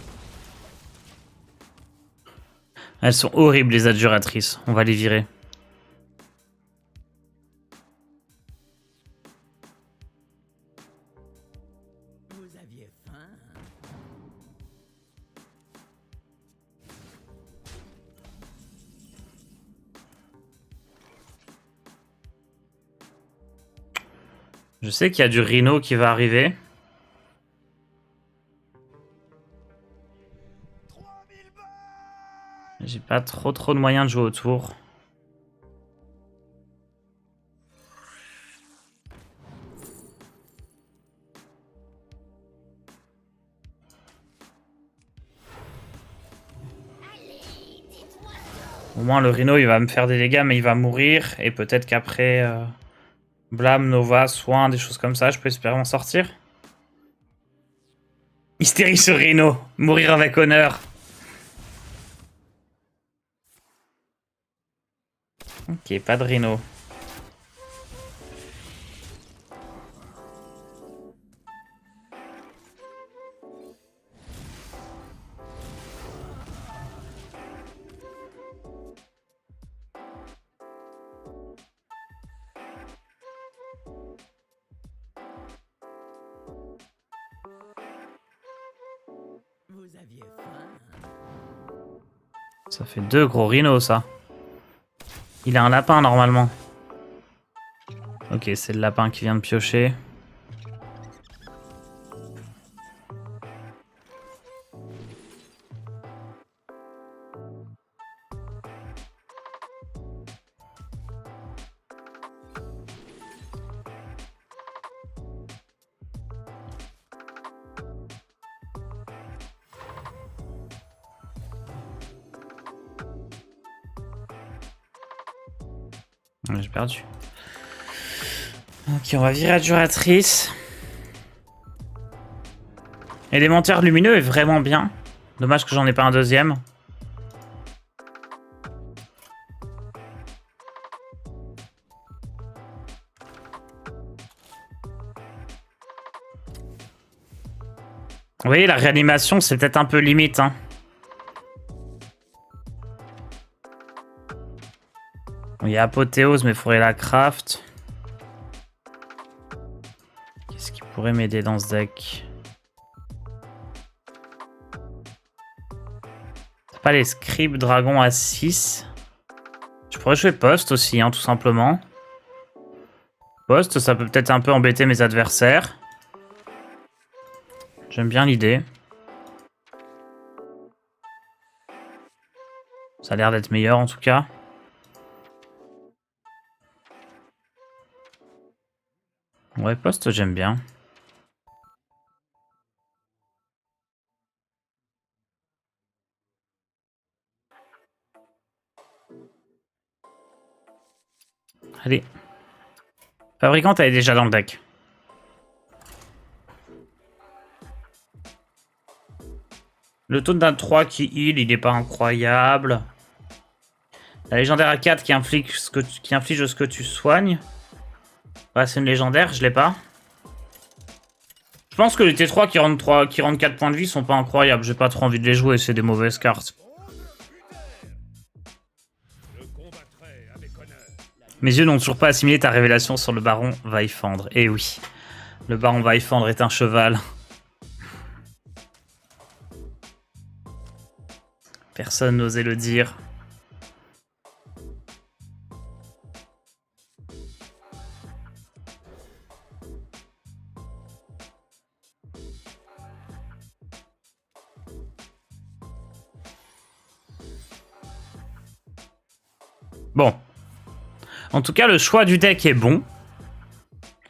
Elles sont horribles, les adjuratrices. On va les virer. Vous aviez faim? Je sais qu'il y a du Rhino qui va arriver. J'ai pas trop de moyens de jouer autour. Au moins le Rhino il va me faire des dégâts mais il va mourir. Et peut-être qu'après Blâme, Nova, Soin, des choses comme ça, je peux espérer m'en sortir. Hystérie ce Rhino. Mourir avec honneur. Ok, pas de Rhino. Ça fait 2 gros rhinos, ça. Il a un lapin, normalement. Ok, c'est le lapin qui vient de piocher. J'ai perdu. Ok, on va virer Adjuratrice. Élémentaire lumineux est vraiment bien. Dommage que j'en ai pas un deuxième. Vous voyez, la réanimation, c'est peut-être un peu limite, hein. Il y a Apothéose, mais il faudrait la craft. Qu'est-ce qui pourrait m'aider dans ce deck? T'as pas les scribes dragons à 6. Je pourrais jouer poste aussi, hein, tout simplement. Poste, ça peut peut-être un peu embêter mes adversaires. J'aime bien l'idée. Ça a l'air d'être meilleur en tout cas. Ouais, poste, j'aime bien. Allez. Fabricante, elle est déjà dans le deck. Le taux d'un 3 qui heal, il n'est pas incroyable. La légendaire à 4 qui inflige ce que tu soignes. Ouais, c'est une légendaire, je l'ai pas. Je pense que les T3 qui rendent 4 points de vie sont pas incroyables. J'ai pas trop envie de les jouer, c'est des mauvaises cartes. Mes yeux n'ont toujours pas assimilé ta révélation sur le baron Vaifendre. Eh oui, le baron Vaifendre est un cheval. Personne n'osait le dire. Bon. En tout cas, le choix du deck est bon.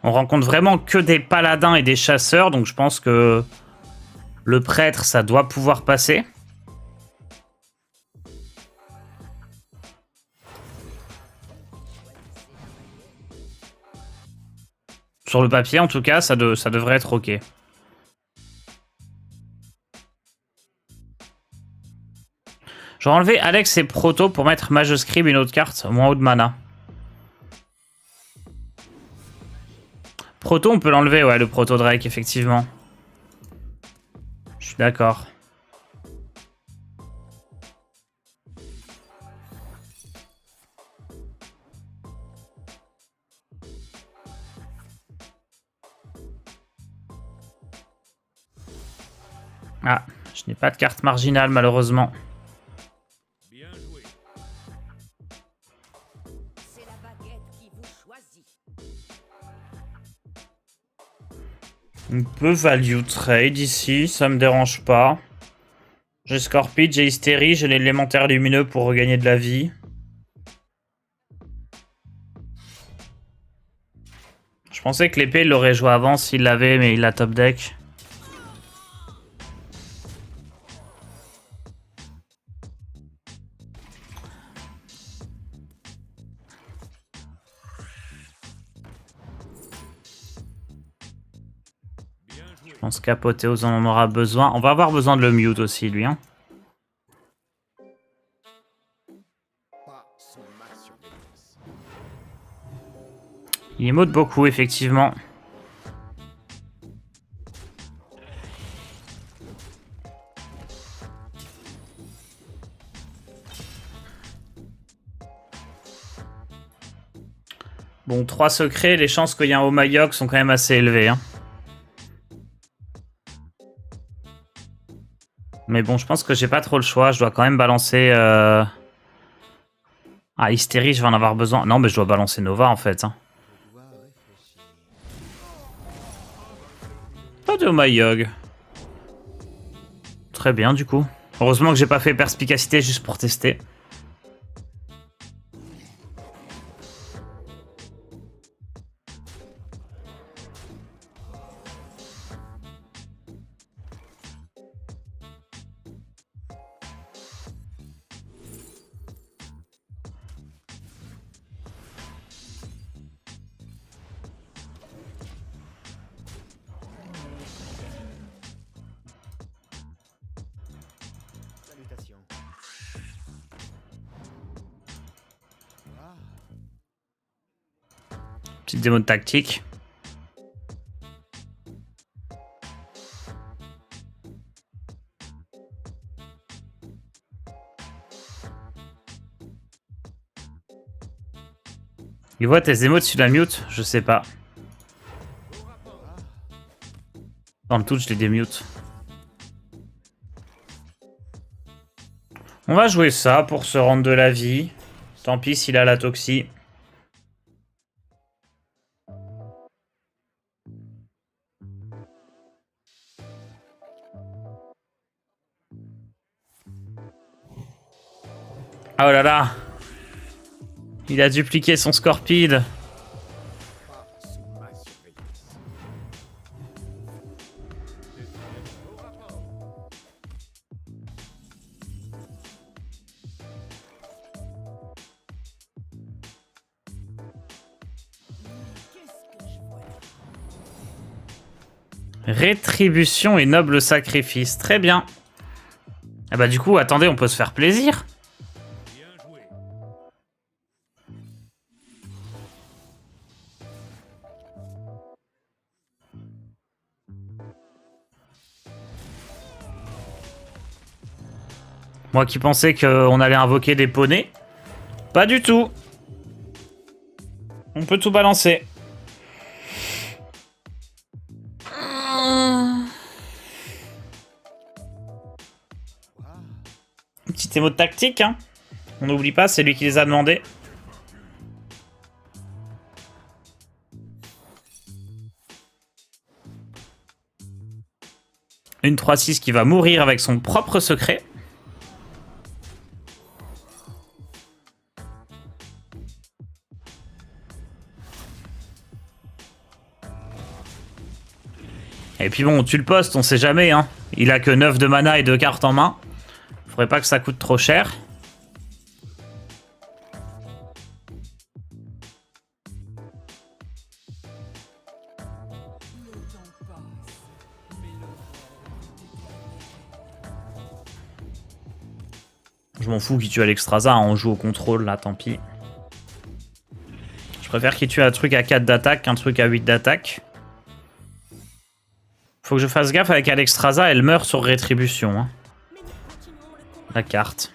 On rencontre vraiment que des paladins et des chasseurs, donc je pense que le prêtre, ça doit pouvoir passer. Sur le papier, en tout cas, ça devrait être ok. Je vais enlever Alex et Proto pour mettre Mage Scribe, une autre carte, moins haut de mana. Proto, on peut l'enlever, ouais, le Proto Drake, effectivement. Je suis d'accord. Ah, je n'ai pas de carte marginale, malheureusement. Bien joué. C'est la baguette qui vous choisit. On peut value trade ici, ça me dérange pas. J'ai Scorpid, j'ai Hystérie, j'ai l'élémentaire lumineux pour regagner de la vie. Je pensais que l'épée il l'aurait joué avant s'il l'avait, mais il l'a top deck. Je pense qu'Apothéose en aura besoin. On va avoir besoin de le mute aussi, lui. Hein. Pas son match sur défense. Il emote beaucoup, effectivement. Bon, 3 secrets, les chances qu'il y ait un Omayok sont quand même assez élevées. Hein. Mais bon, je pense que j'ai pas trop le choix. Je dois quand même balancer... Ah, Hystérie, je vais en avoir besoin. Non, mais je dois balancer Nova, en fait. Hein. Je dois réfléchir. Pas de Mayog. Très bien, du coup. Heureusement que j'ai pas fait Perspicacité juste pour tester. Salutations. Ah, Petite démo de tactique. Il voit tes émotes sur la mute? Je sais pas. Dans le tout, je les démute. On va jouer ça pour se rendre de la vie. Tant pis s'il a la toxie. Oh là là. Il a dupliqué son Scorpide. pas sous ma surveillance. Au rapport. Qu'est-ce que je vois là? Rétribution et noble sacrifice. Très bien. Ah bah du coup, attendez, on peut se faire plaisir. Bien joué. Moi qui pensais qu'on allait invoquer des poneys. Pas du tout. On peut tout balancer. Petite émo tactique, hein. On n'oublie pas, c'est lui qui les a demandés. Une 3-6 qui va mourir avec son propre secret. Et puis bon, tu le postes, on sait jamais, hein. Il a que 9 de mana et 2 cartes en main. Faudrait pas que ça coûte trop cher. Le temps passe, mais l'aurore est Je m'en fous qui tue Alexstrasza, hein, on joue au contrôle là, tant pis. Je préfère qu'il tue un truc à 4 d'attaque qu'un truc à 8 d'attaque. Faut que je fasse gaffe avec Alexstrasza, elle meurt sur rétribution. Hein. La carte.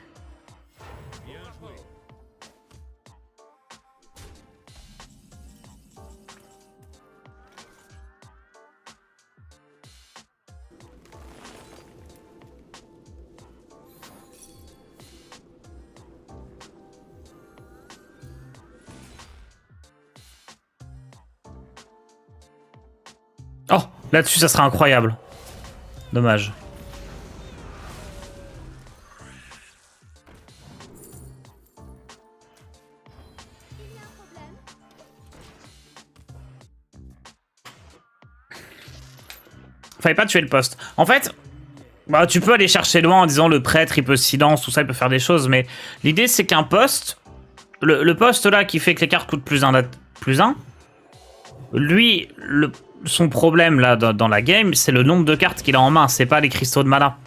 Oh, là-dessus, ça serait incroyable. Dommage. Fallait pas tuer le poste. En fait, bah, tu peux aller chercher loin en disant le prêtre, il peut silence, tout ça, il peut faire des choses, mais l'idée, c'est qu'un poste, le poste là qui fait que les cartes coûtent plus 1, lui, son problème là dans la game, c'est le nombre de cartes qu'il a en main, c'est pas les cristaux de mana.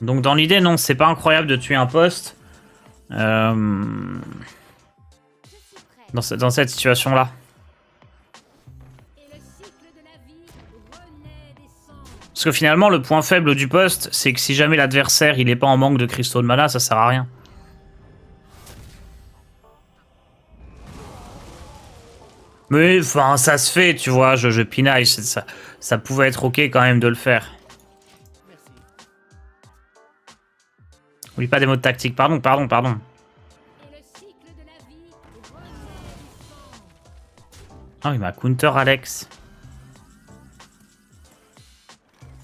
Donc dans l'idée, non, c'est pas incroyable de tuer un poste dans cette situation-là. Parce que finalement, le point faible du poste, c'est que si jamais l'adversaire il est pas en manque de cristaux de mana, ça sert à rien. Mais enfin, ça se fait, tu vois, je pinaille. Ça pouvait être ok quand même de le faire. Oublie pas des mots de tactique. Pardon. Et le cycle de la vie renaît du sang. Ah, il m'a counter Alex.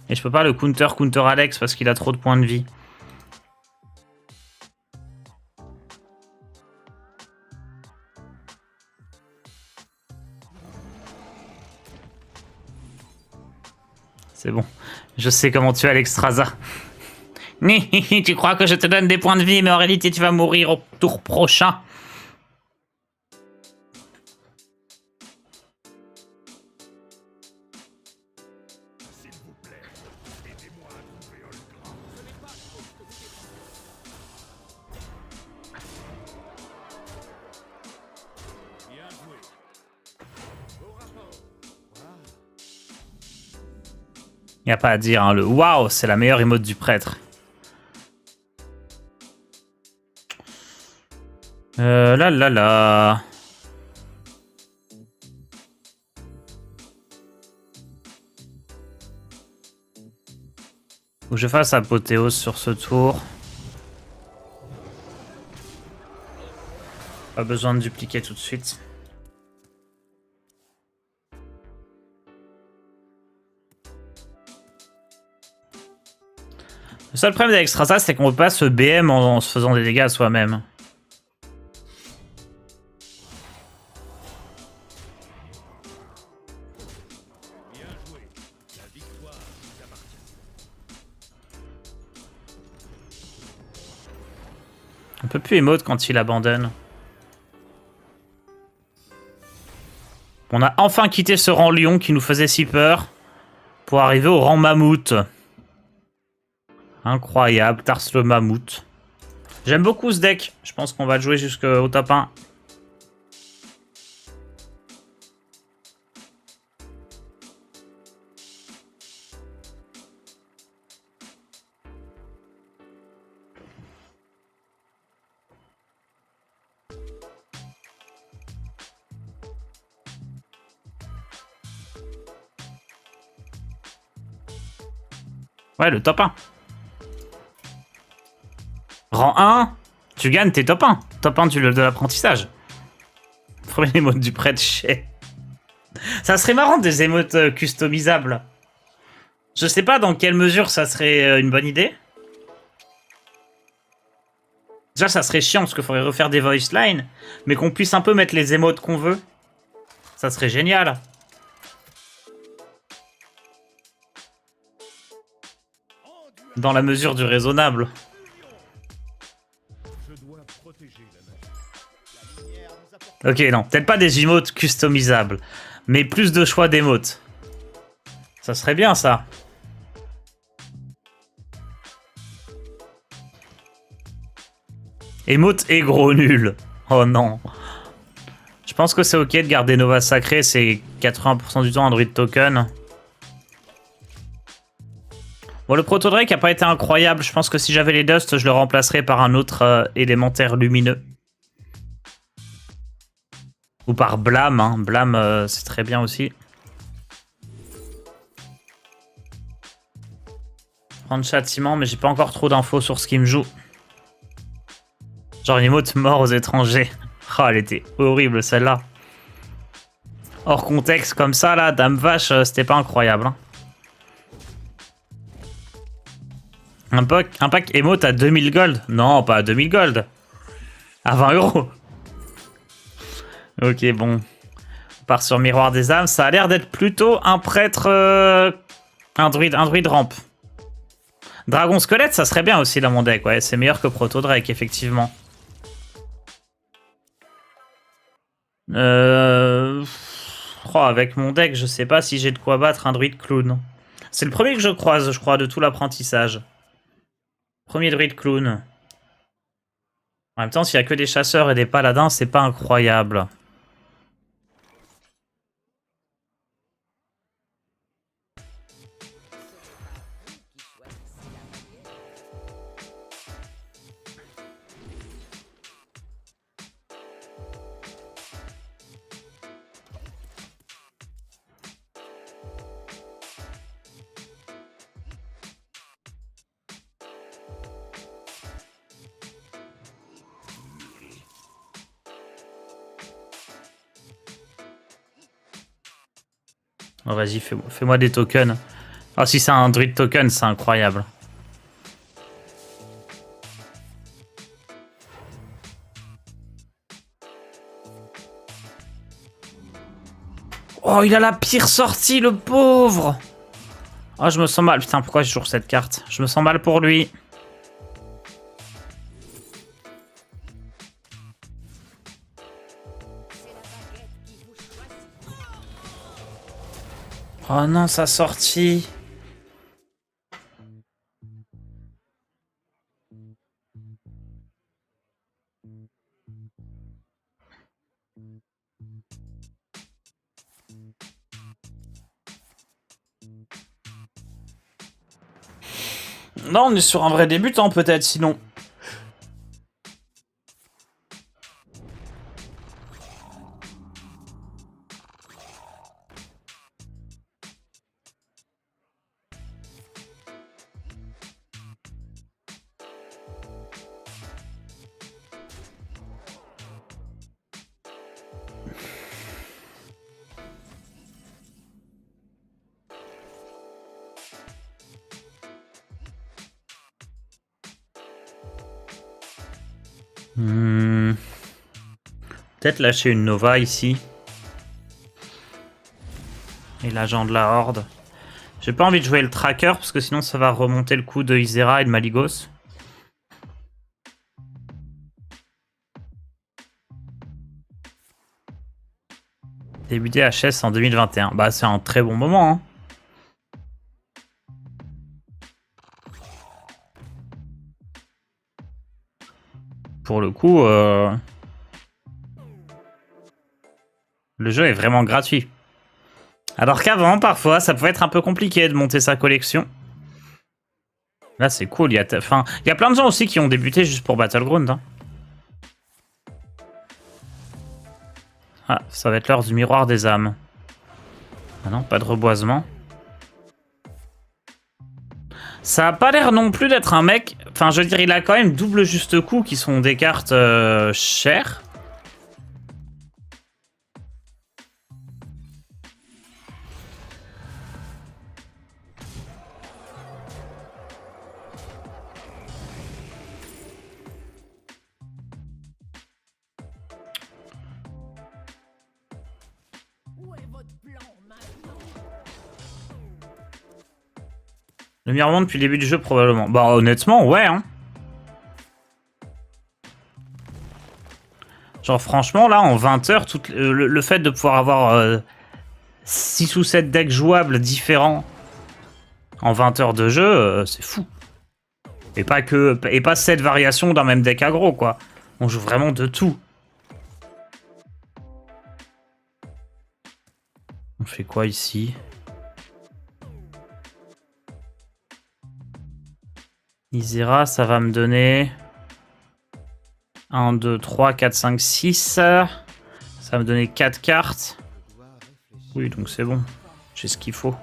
Et je peux pas le counter Alex parce qu'il a trop de points de vie. C'est bon. Je sais comment tu es, Alexstrasza. Tu crois que je te donne des points de vie, mais en réalité, tu vas mourir au tour prochain. Y a pas à dire, hein, le waouh, c'est la meilleure emote du prêtre. Là. Faut que je fasse apothéose sur ce tour. Pas besoin de dupliquer tout de suite. Le seul problème d'Alexstrasza, c'est qu'on peut pas se BM en se faisant des dégâts à soi-même. On peut plus émote quand il abandonne. On a enfin quitté ce rang lion qui nous faisait si peur pour arriver au rang mammouth. Incroyable, Tars le mammouth. J'aime beaucoup ce deck. Je pense qu'on va le jouer jusqu'au top 1. Ouais, le top 1. Rang 1, tu gagnes tes top 1. Top 1 de l'apprentissage. Premier émote du prêtre chez. Ça serait marrant des émotes customisables. Je sais pas dans quelle mesure ça serait une bonne idée. Déjà, ça serait chiant parce qu'il faudrait refaire des voice lines. Mais qu'on puisse un peu mettre les émotes qu'on veut. Ça serait génial. Dans la mesure du raisonnable. Ok, non, peut-être pas des emotes customisables, mais plus de choix d'émotes. Ça serait bien, ça. Emote et gros nul. Oh non. Je pense que c'est ok de garder Nova Sacré, c'est 80% du temps un druide token. Bon, le Proto Drake a pas été incroyable. Je pense que si j'avais les Dust, je le remplacerais par un autre élémentaire lumineux. Ou par Blâme, hein. Blâme, c'est très bien aussi. Prendre châtiment, mais j'ai pas encore trop d'infos sur ce qui me joue. Genre une émote mort aux étrangers. Oh, elle était horrible celle-là. Hors contexte comme ça, là, Dame Vache, c'était pas incroyable. Hein. Un pack émote à 2000 gold? Non, pas à 2000 gold. À 20 €. Ok, bon. On part sur Miroir des âmes. Ça a l'air d'être plutôt un prêtre... un druide rampe. Dragon squelette, ça serait bien aussi dans mon deck. Ouais, c'est meilleur que Proto Drake, effectivement. Oh, avec mon deck, je sais pas si j'ai de quoi battre un druide clown. C'est le premier que je croise, je crois, de tout l'apprentissage. Premier druide clown. En même temps, s'il y a que des chasseurs et des paladins, c'est pas incroyable. Oh, vas-y, fais-moi des tokens. Ah, si c'est un druid token, c'est incroyable. Oh, il a la pire sortie, le pauvre! Oh, je me sens mal. Putain, pourquoi j'ai toujours cette carte? Je me sens mal pour lui. Oh non, sa sortie. Non, on est sur un vrai débutant peut-être, sinon. Peut-être lâcher une Nova ici. Et l'agent de la Horde. J'ai pas envie de jouer le tracker parce que sinon ça va remonter le coup de Ysera et de Malygos. Débuter HS en 2021. Bah c'est un très bon moment. Hein. Pour le coup, le jeu est vraiment gratuit. Alors qu'avant, parfois, ça pouvait être un peu compliqué de monter sa collection. Là, c'est cool. Il y a plein de gens aussi qui ont débuté juste pour Battleground. Hein. Ah, ça va être l'heure du miroir des âmes. Ah non, pas de reboisement. Ça a pas l'air non plus d'être un mec... Enfin, je veux dire, il a quand même double juste coup qui sont des cartes chères. Où est votre plan maintenant? Le meilleur moment depuis le début du jeu, probablement. Bah, honnêtement, ouais, hein. Genre, franchement, là, en 20 heures, le fait de pouvoir avoir 6 ou 7 decks jouables différents en 20 heures de jeu, c'est fou. Et pas 7 variations d'un même deck aggro, quoi. On joue vraiment de tout. On fait quoi ici? Ysera, ça va me donner 1, 2, 3, 4, 5, 6. Ça va me donner 4 cartes. Oui, donc c'est bon. J'ai ce qu'il faut.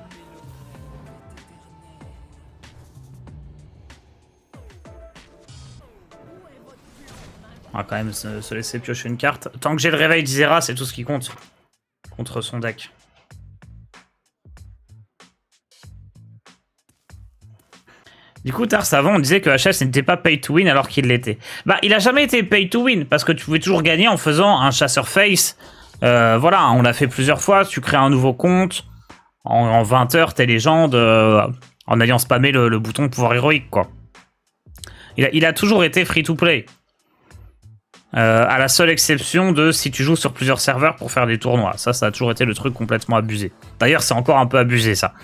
On va quand même se laisser piocher une carte. Tant que j'ai le réveil d'Ysera, c'est tout ce qui compte. Contre son deck. Du coup, Tars, avant, on disait que HS n'était pas pay to win alors qu'il l'était. Bah, il a jamais été pay to win parce que tu pouvais toujours gagner en faisant un chasseur face. Voilà, on l'a fait plusieurs fois. Tu crées un nouveau compte. En 20 heures, t'es légende en allant spammer le bouton pouvoir héroïque, quoi. Il a toujours été free to play. À la seule exception de si tu joues sur plusieurs serveurs pour faire des tournois. Ça a toujours été le truc complètement abusé. D'ailleurs, c'est encore un peu abusé, ça.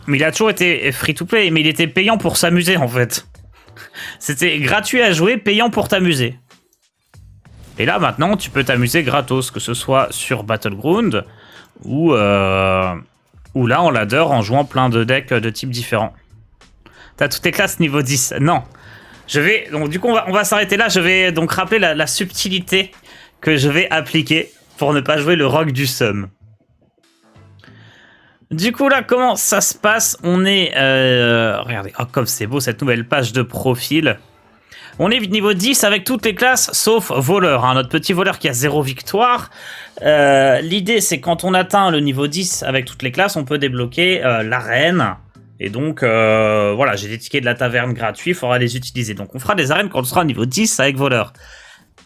Mais il a toujours été free-to-play, mais il était payant pour s'amuser, en fait. C'était gratuit à jouer, payant pour t'amuser. Et là, maintenant, tu peux t'amuser gratos, que ce soit sur Battleground, ou là, en ladder, en jouant plein de decks de types différents. T'as toutes tes classes niveau 10. Non. Donc, du coup, on va s'arrêter là. Je vais donc rappeler la subtilité que je vais appliquer pour ne pas jouer le rogue du Sum. Du coup, là, comment ça se passe? On est... regardez, oh, comme c'est beau, cette nouvelle page de profil. On est niveau 10 avec toutes les classes, sauf voleur, hein, notre petit voleur qui a 0 victoire. L'idée, c'est quand on atteint le niveau 10 avec toutes les classes, on peut débloquer l'arène. Et donc, voilà, j'ai des tickets de la taverne gratuits, il faudra les utiliser. Donc, on fera des arènes quand on sera niveau 10 avec voleur.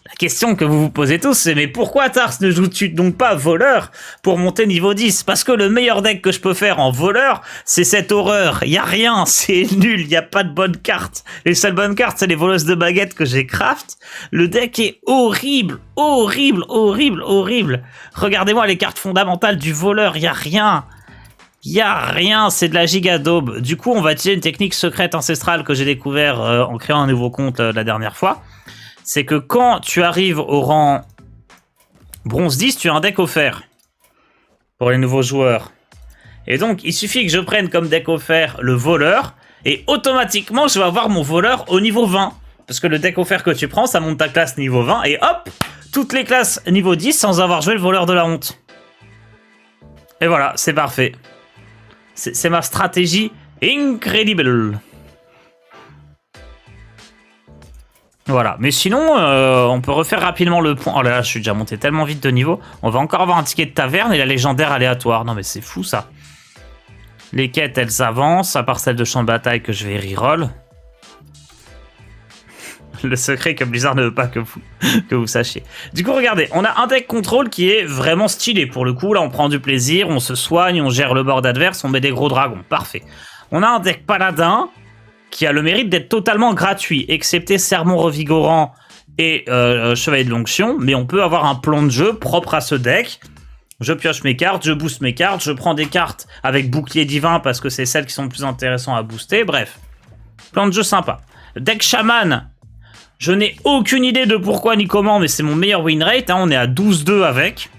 La question que vous vous posez tous, c'est mais pourquoi Tars ne joue-tu donc pas voleur pour monter niveau 10? Parce que le meilleur deck que je peux faire en voleur, c'est cette horreur. Y a rien, c'est nul, y a pas de bonne carte. Les seules bonnes cartes, c'est les voleuses de baguettes que j'ai craft. Le deck est horrible, horrible, horrible, horrible. Regardez-moi les cartes fondamentales du voleur, y a rien. Y a rien, c'est de la giga daube. Du coup, on va utiliser une technique secrète ancestrale que j'ai découvert en créant un nouveau compte la dernière fois. C'est que quand tu arrives au rang bronze 10, tu as un deck offert pour les nouveaux joueurs. Et donc, il suffit que je prenne comme deck offert le voleur, et automatiquement, je vais avoir mon voleur au niveau 20. Parce que le deck offert que tu prends, ça monte ta classe niveau 20, et hop, toutes les classes niveau 10 sans avoir joué le voleur de la honte. Et voilà, c'est parfait. C'est ma stratégie incredible. Voilà, mais sinon, on peut refaire rapidement le point. Oh là là, je suis déjà monté tellement vite de niveau. On va encore avoir un ticket de taverne et la légendaire aléatoire. Non mais c'est fou ça. Les quêtes, elles avancent, à part celle de champ de bataille que je vais reroll. Le secret que Blizzard ne veut pas que vous sachiez. Du coup, regardez, on a un deck contrôle qui est vraiment stylé. Pour le coup, là, on prend du plaisir, on se soigne, on gère le board adverse, on met des gros dragons. Parfait. On a un deck paladin qui a le mérite d'être totalement gratuit, excepté Sermon Revigorant et Chevalier de l'Onction, mais on peut avoir un plan de jeu propre à ce deck. Je pioche mes cartes, je booste mes cartes, je prends des cartes avec bouclier divin parce que c'est celles qui sont le plus intéressantes à booster, bref. Plan de jeu sympa. Deck chaman, je n'ai aucune idée de pourquoi ni comment, mais c'est mon meilleur win rate, hein, on est à 12-2 avec.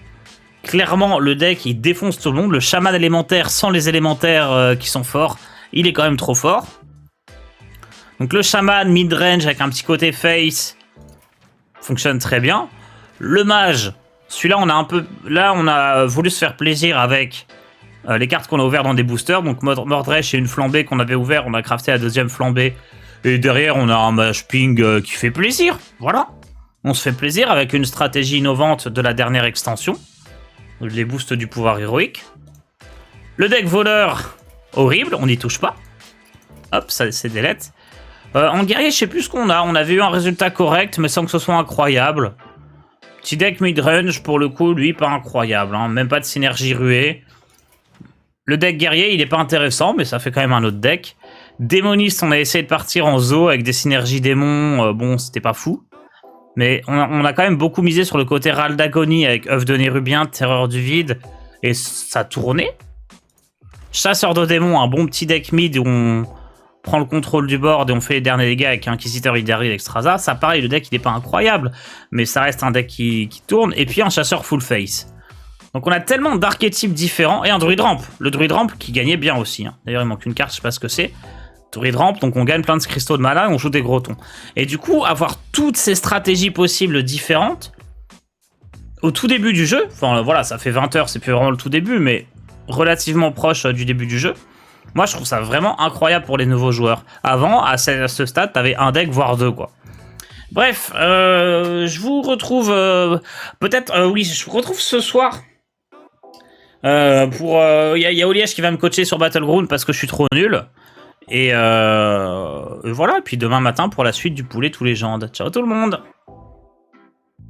Clairement, le deck, il défonce tout le monde. Le chaman élémentaire sans les élémentaires qui sont forts, il est quand même trop fort. Donc le chaman mid-range avec un petit côté face fonctionne très bien. Le mage, celui-là on a voulu se faire plaisir avec les cartes qu'on a ouvertes dans des boosters. Donc Mordresh et une flambée qu'on avait ouvert, on a crafté la deuxième flambée. Et derrière on a un mage ping qui fait plaisir. Voilà. On se fait plaisir avec une stratégie innovante de la dernière extension. Les boosts du pouvoir héroïque. Le deck voleur, horrible, on n'y touche pas. Hop, ça c'est delete. En guerrier, je sais plus ce qu'on a. On avait eu un résultat correct, mais sans que ce soit incroyable. Petit deck mid-range, pour le coup, lui, pas incroyable. Hein. Même pas de synergie ruée. Le deck guerrier, il est pas intéressant, mais ça fait quand même un autre deck. Démoniste, on a essayé de partir en zoo avec des synergies démons. Bon, c'était pas fou. Mais on a quand même beaucoup misé sur le côté râle d'agonie avec œuf de Nérubien, terreur du vide. Et ça tournait. Chasseur de démons, un bon petit deck mid où on prend le contrôle du board et on fait les derniers dégâts avec Inquisiteur Idari et Extrasa. Ça, pareil, le deck, il est pas incroyable, mais ça reste un deck qui tourne. Et puis un chasseur full face. Donc on a tellement d'archétypes différents. Et un druide ramp. Le druide ramp qui gagnait bien aussi. Hein. D'ailleurs, il manque une carte, je sais pas ce que c'est. Druide ramp, donc on gagne plein de cristaux de mana et on joue des gros tons. Et du coup, avoir toutes ces stratégies possibles différentes, au tout début du jeu, enfin voilà, ça fait 20 heures, c'est plus vraiment le tout début, mais relativement proche du début du jeu. Moi, je trouve ça vraiment incroyable pour les nouveaux joueurs. Avant, à ce stade, t'avais un deck, voire deux, quoi. Bref, je vous retrouve... oui, je vous retrouve ce soir. Il y a Oliège qui va me coacher sur Battleground parce que je suis trop nul. Et voilà, et puis demain matin pour la suite du poulet tous les gens. Ciao tout le monde!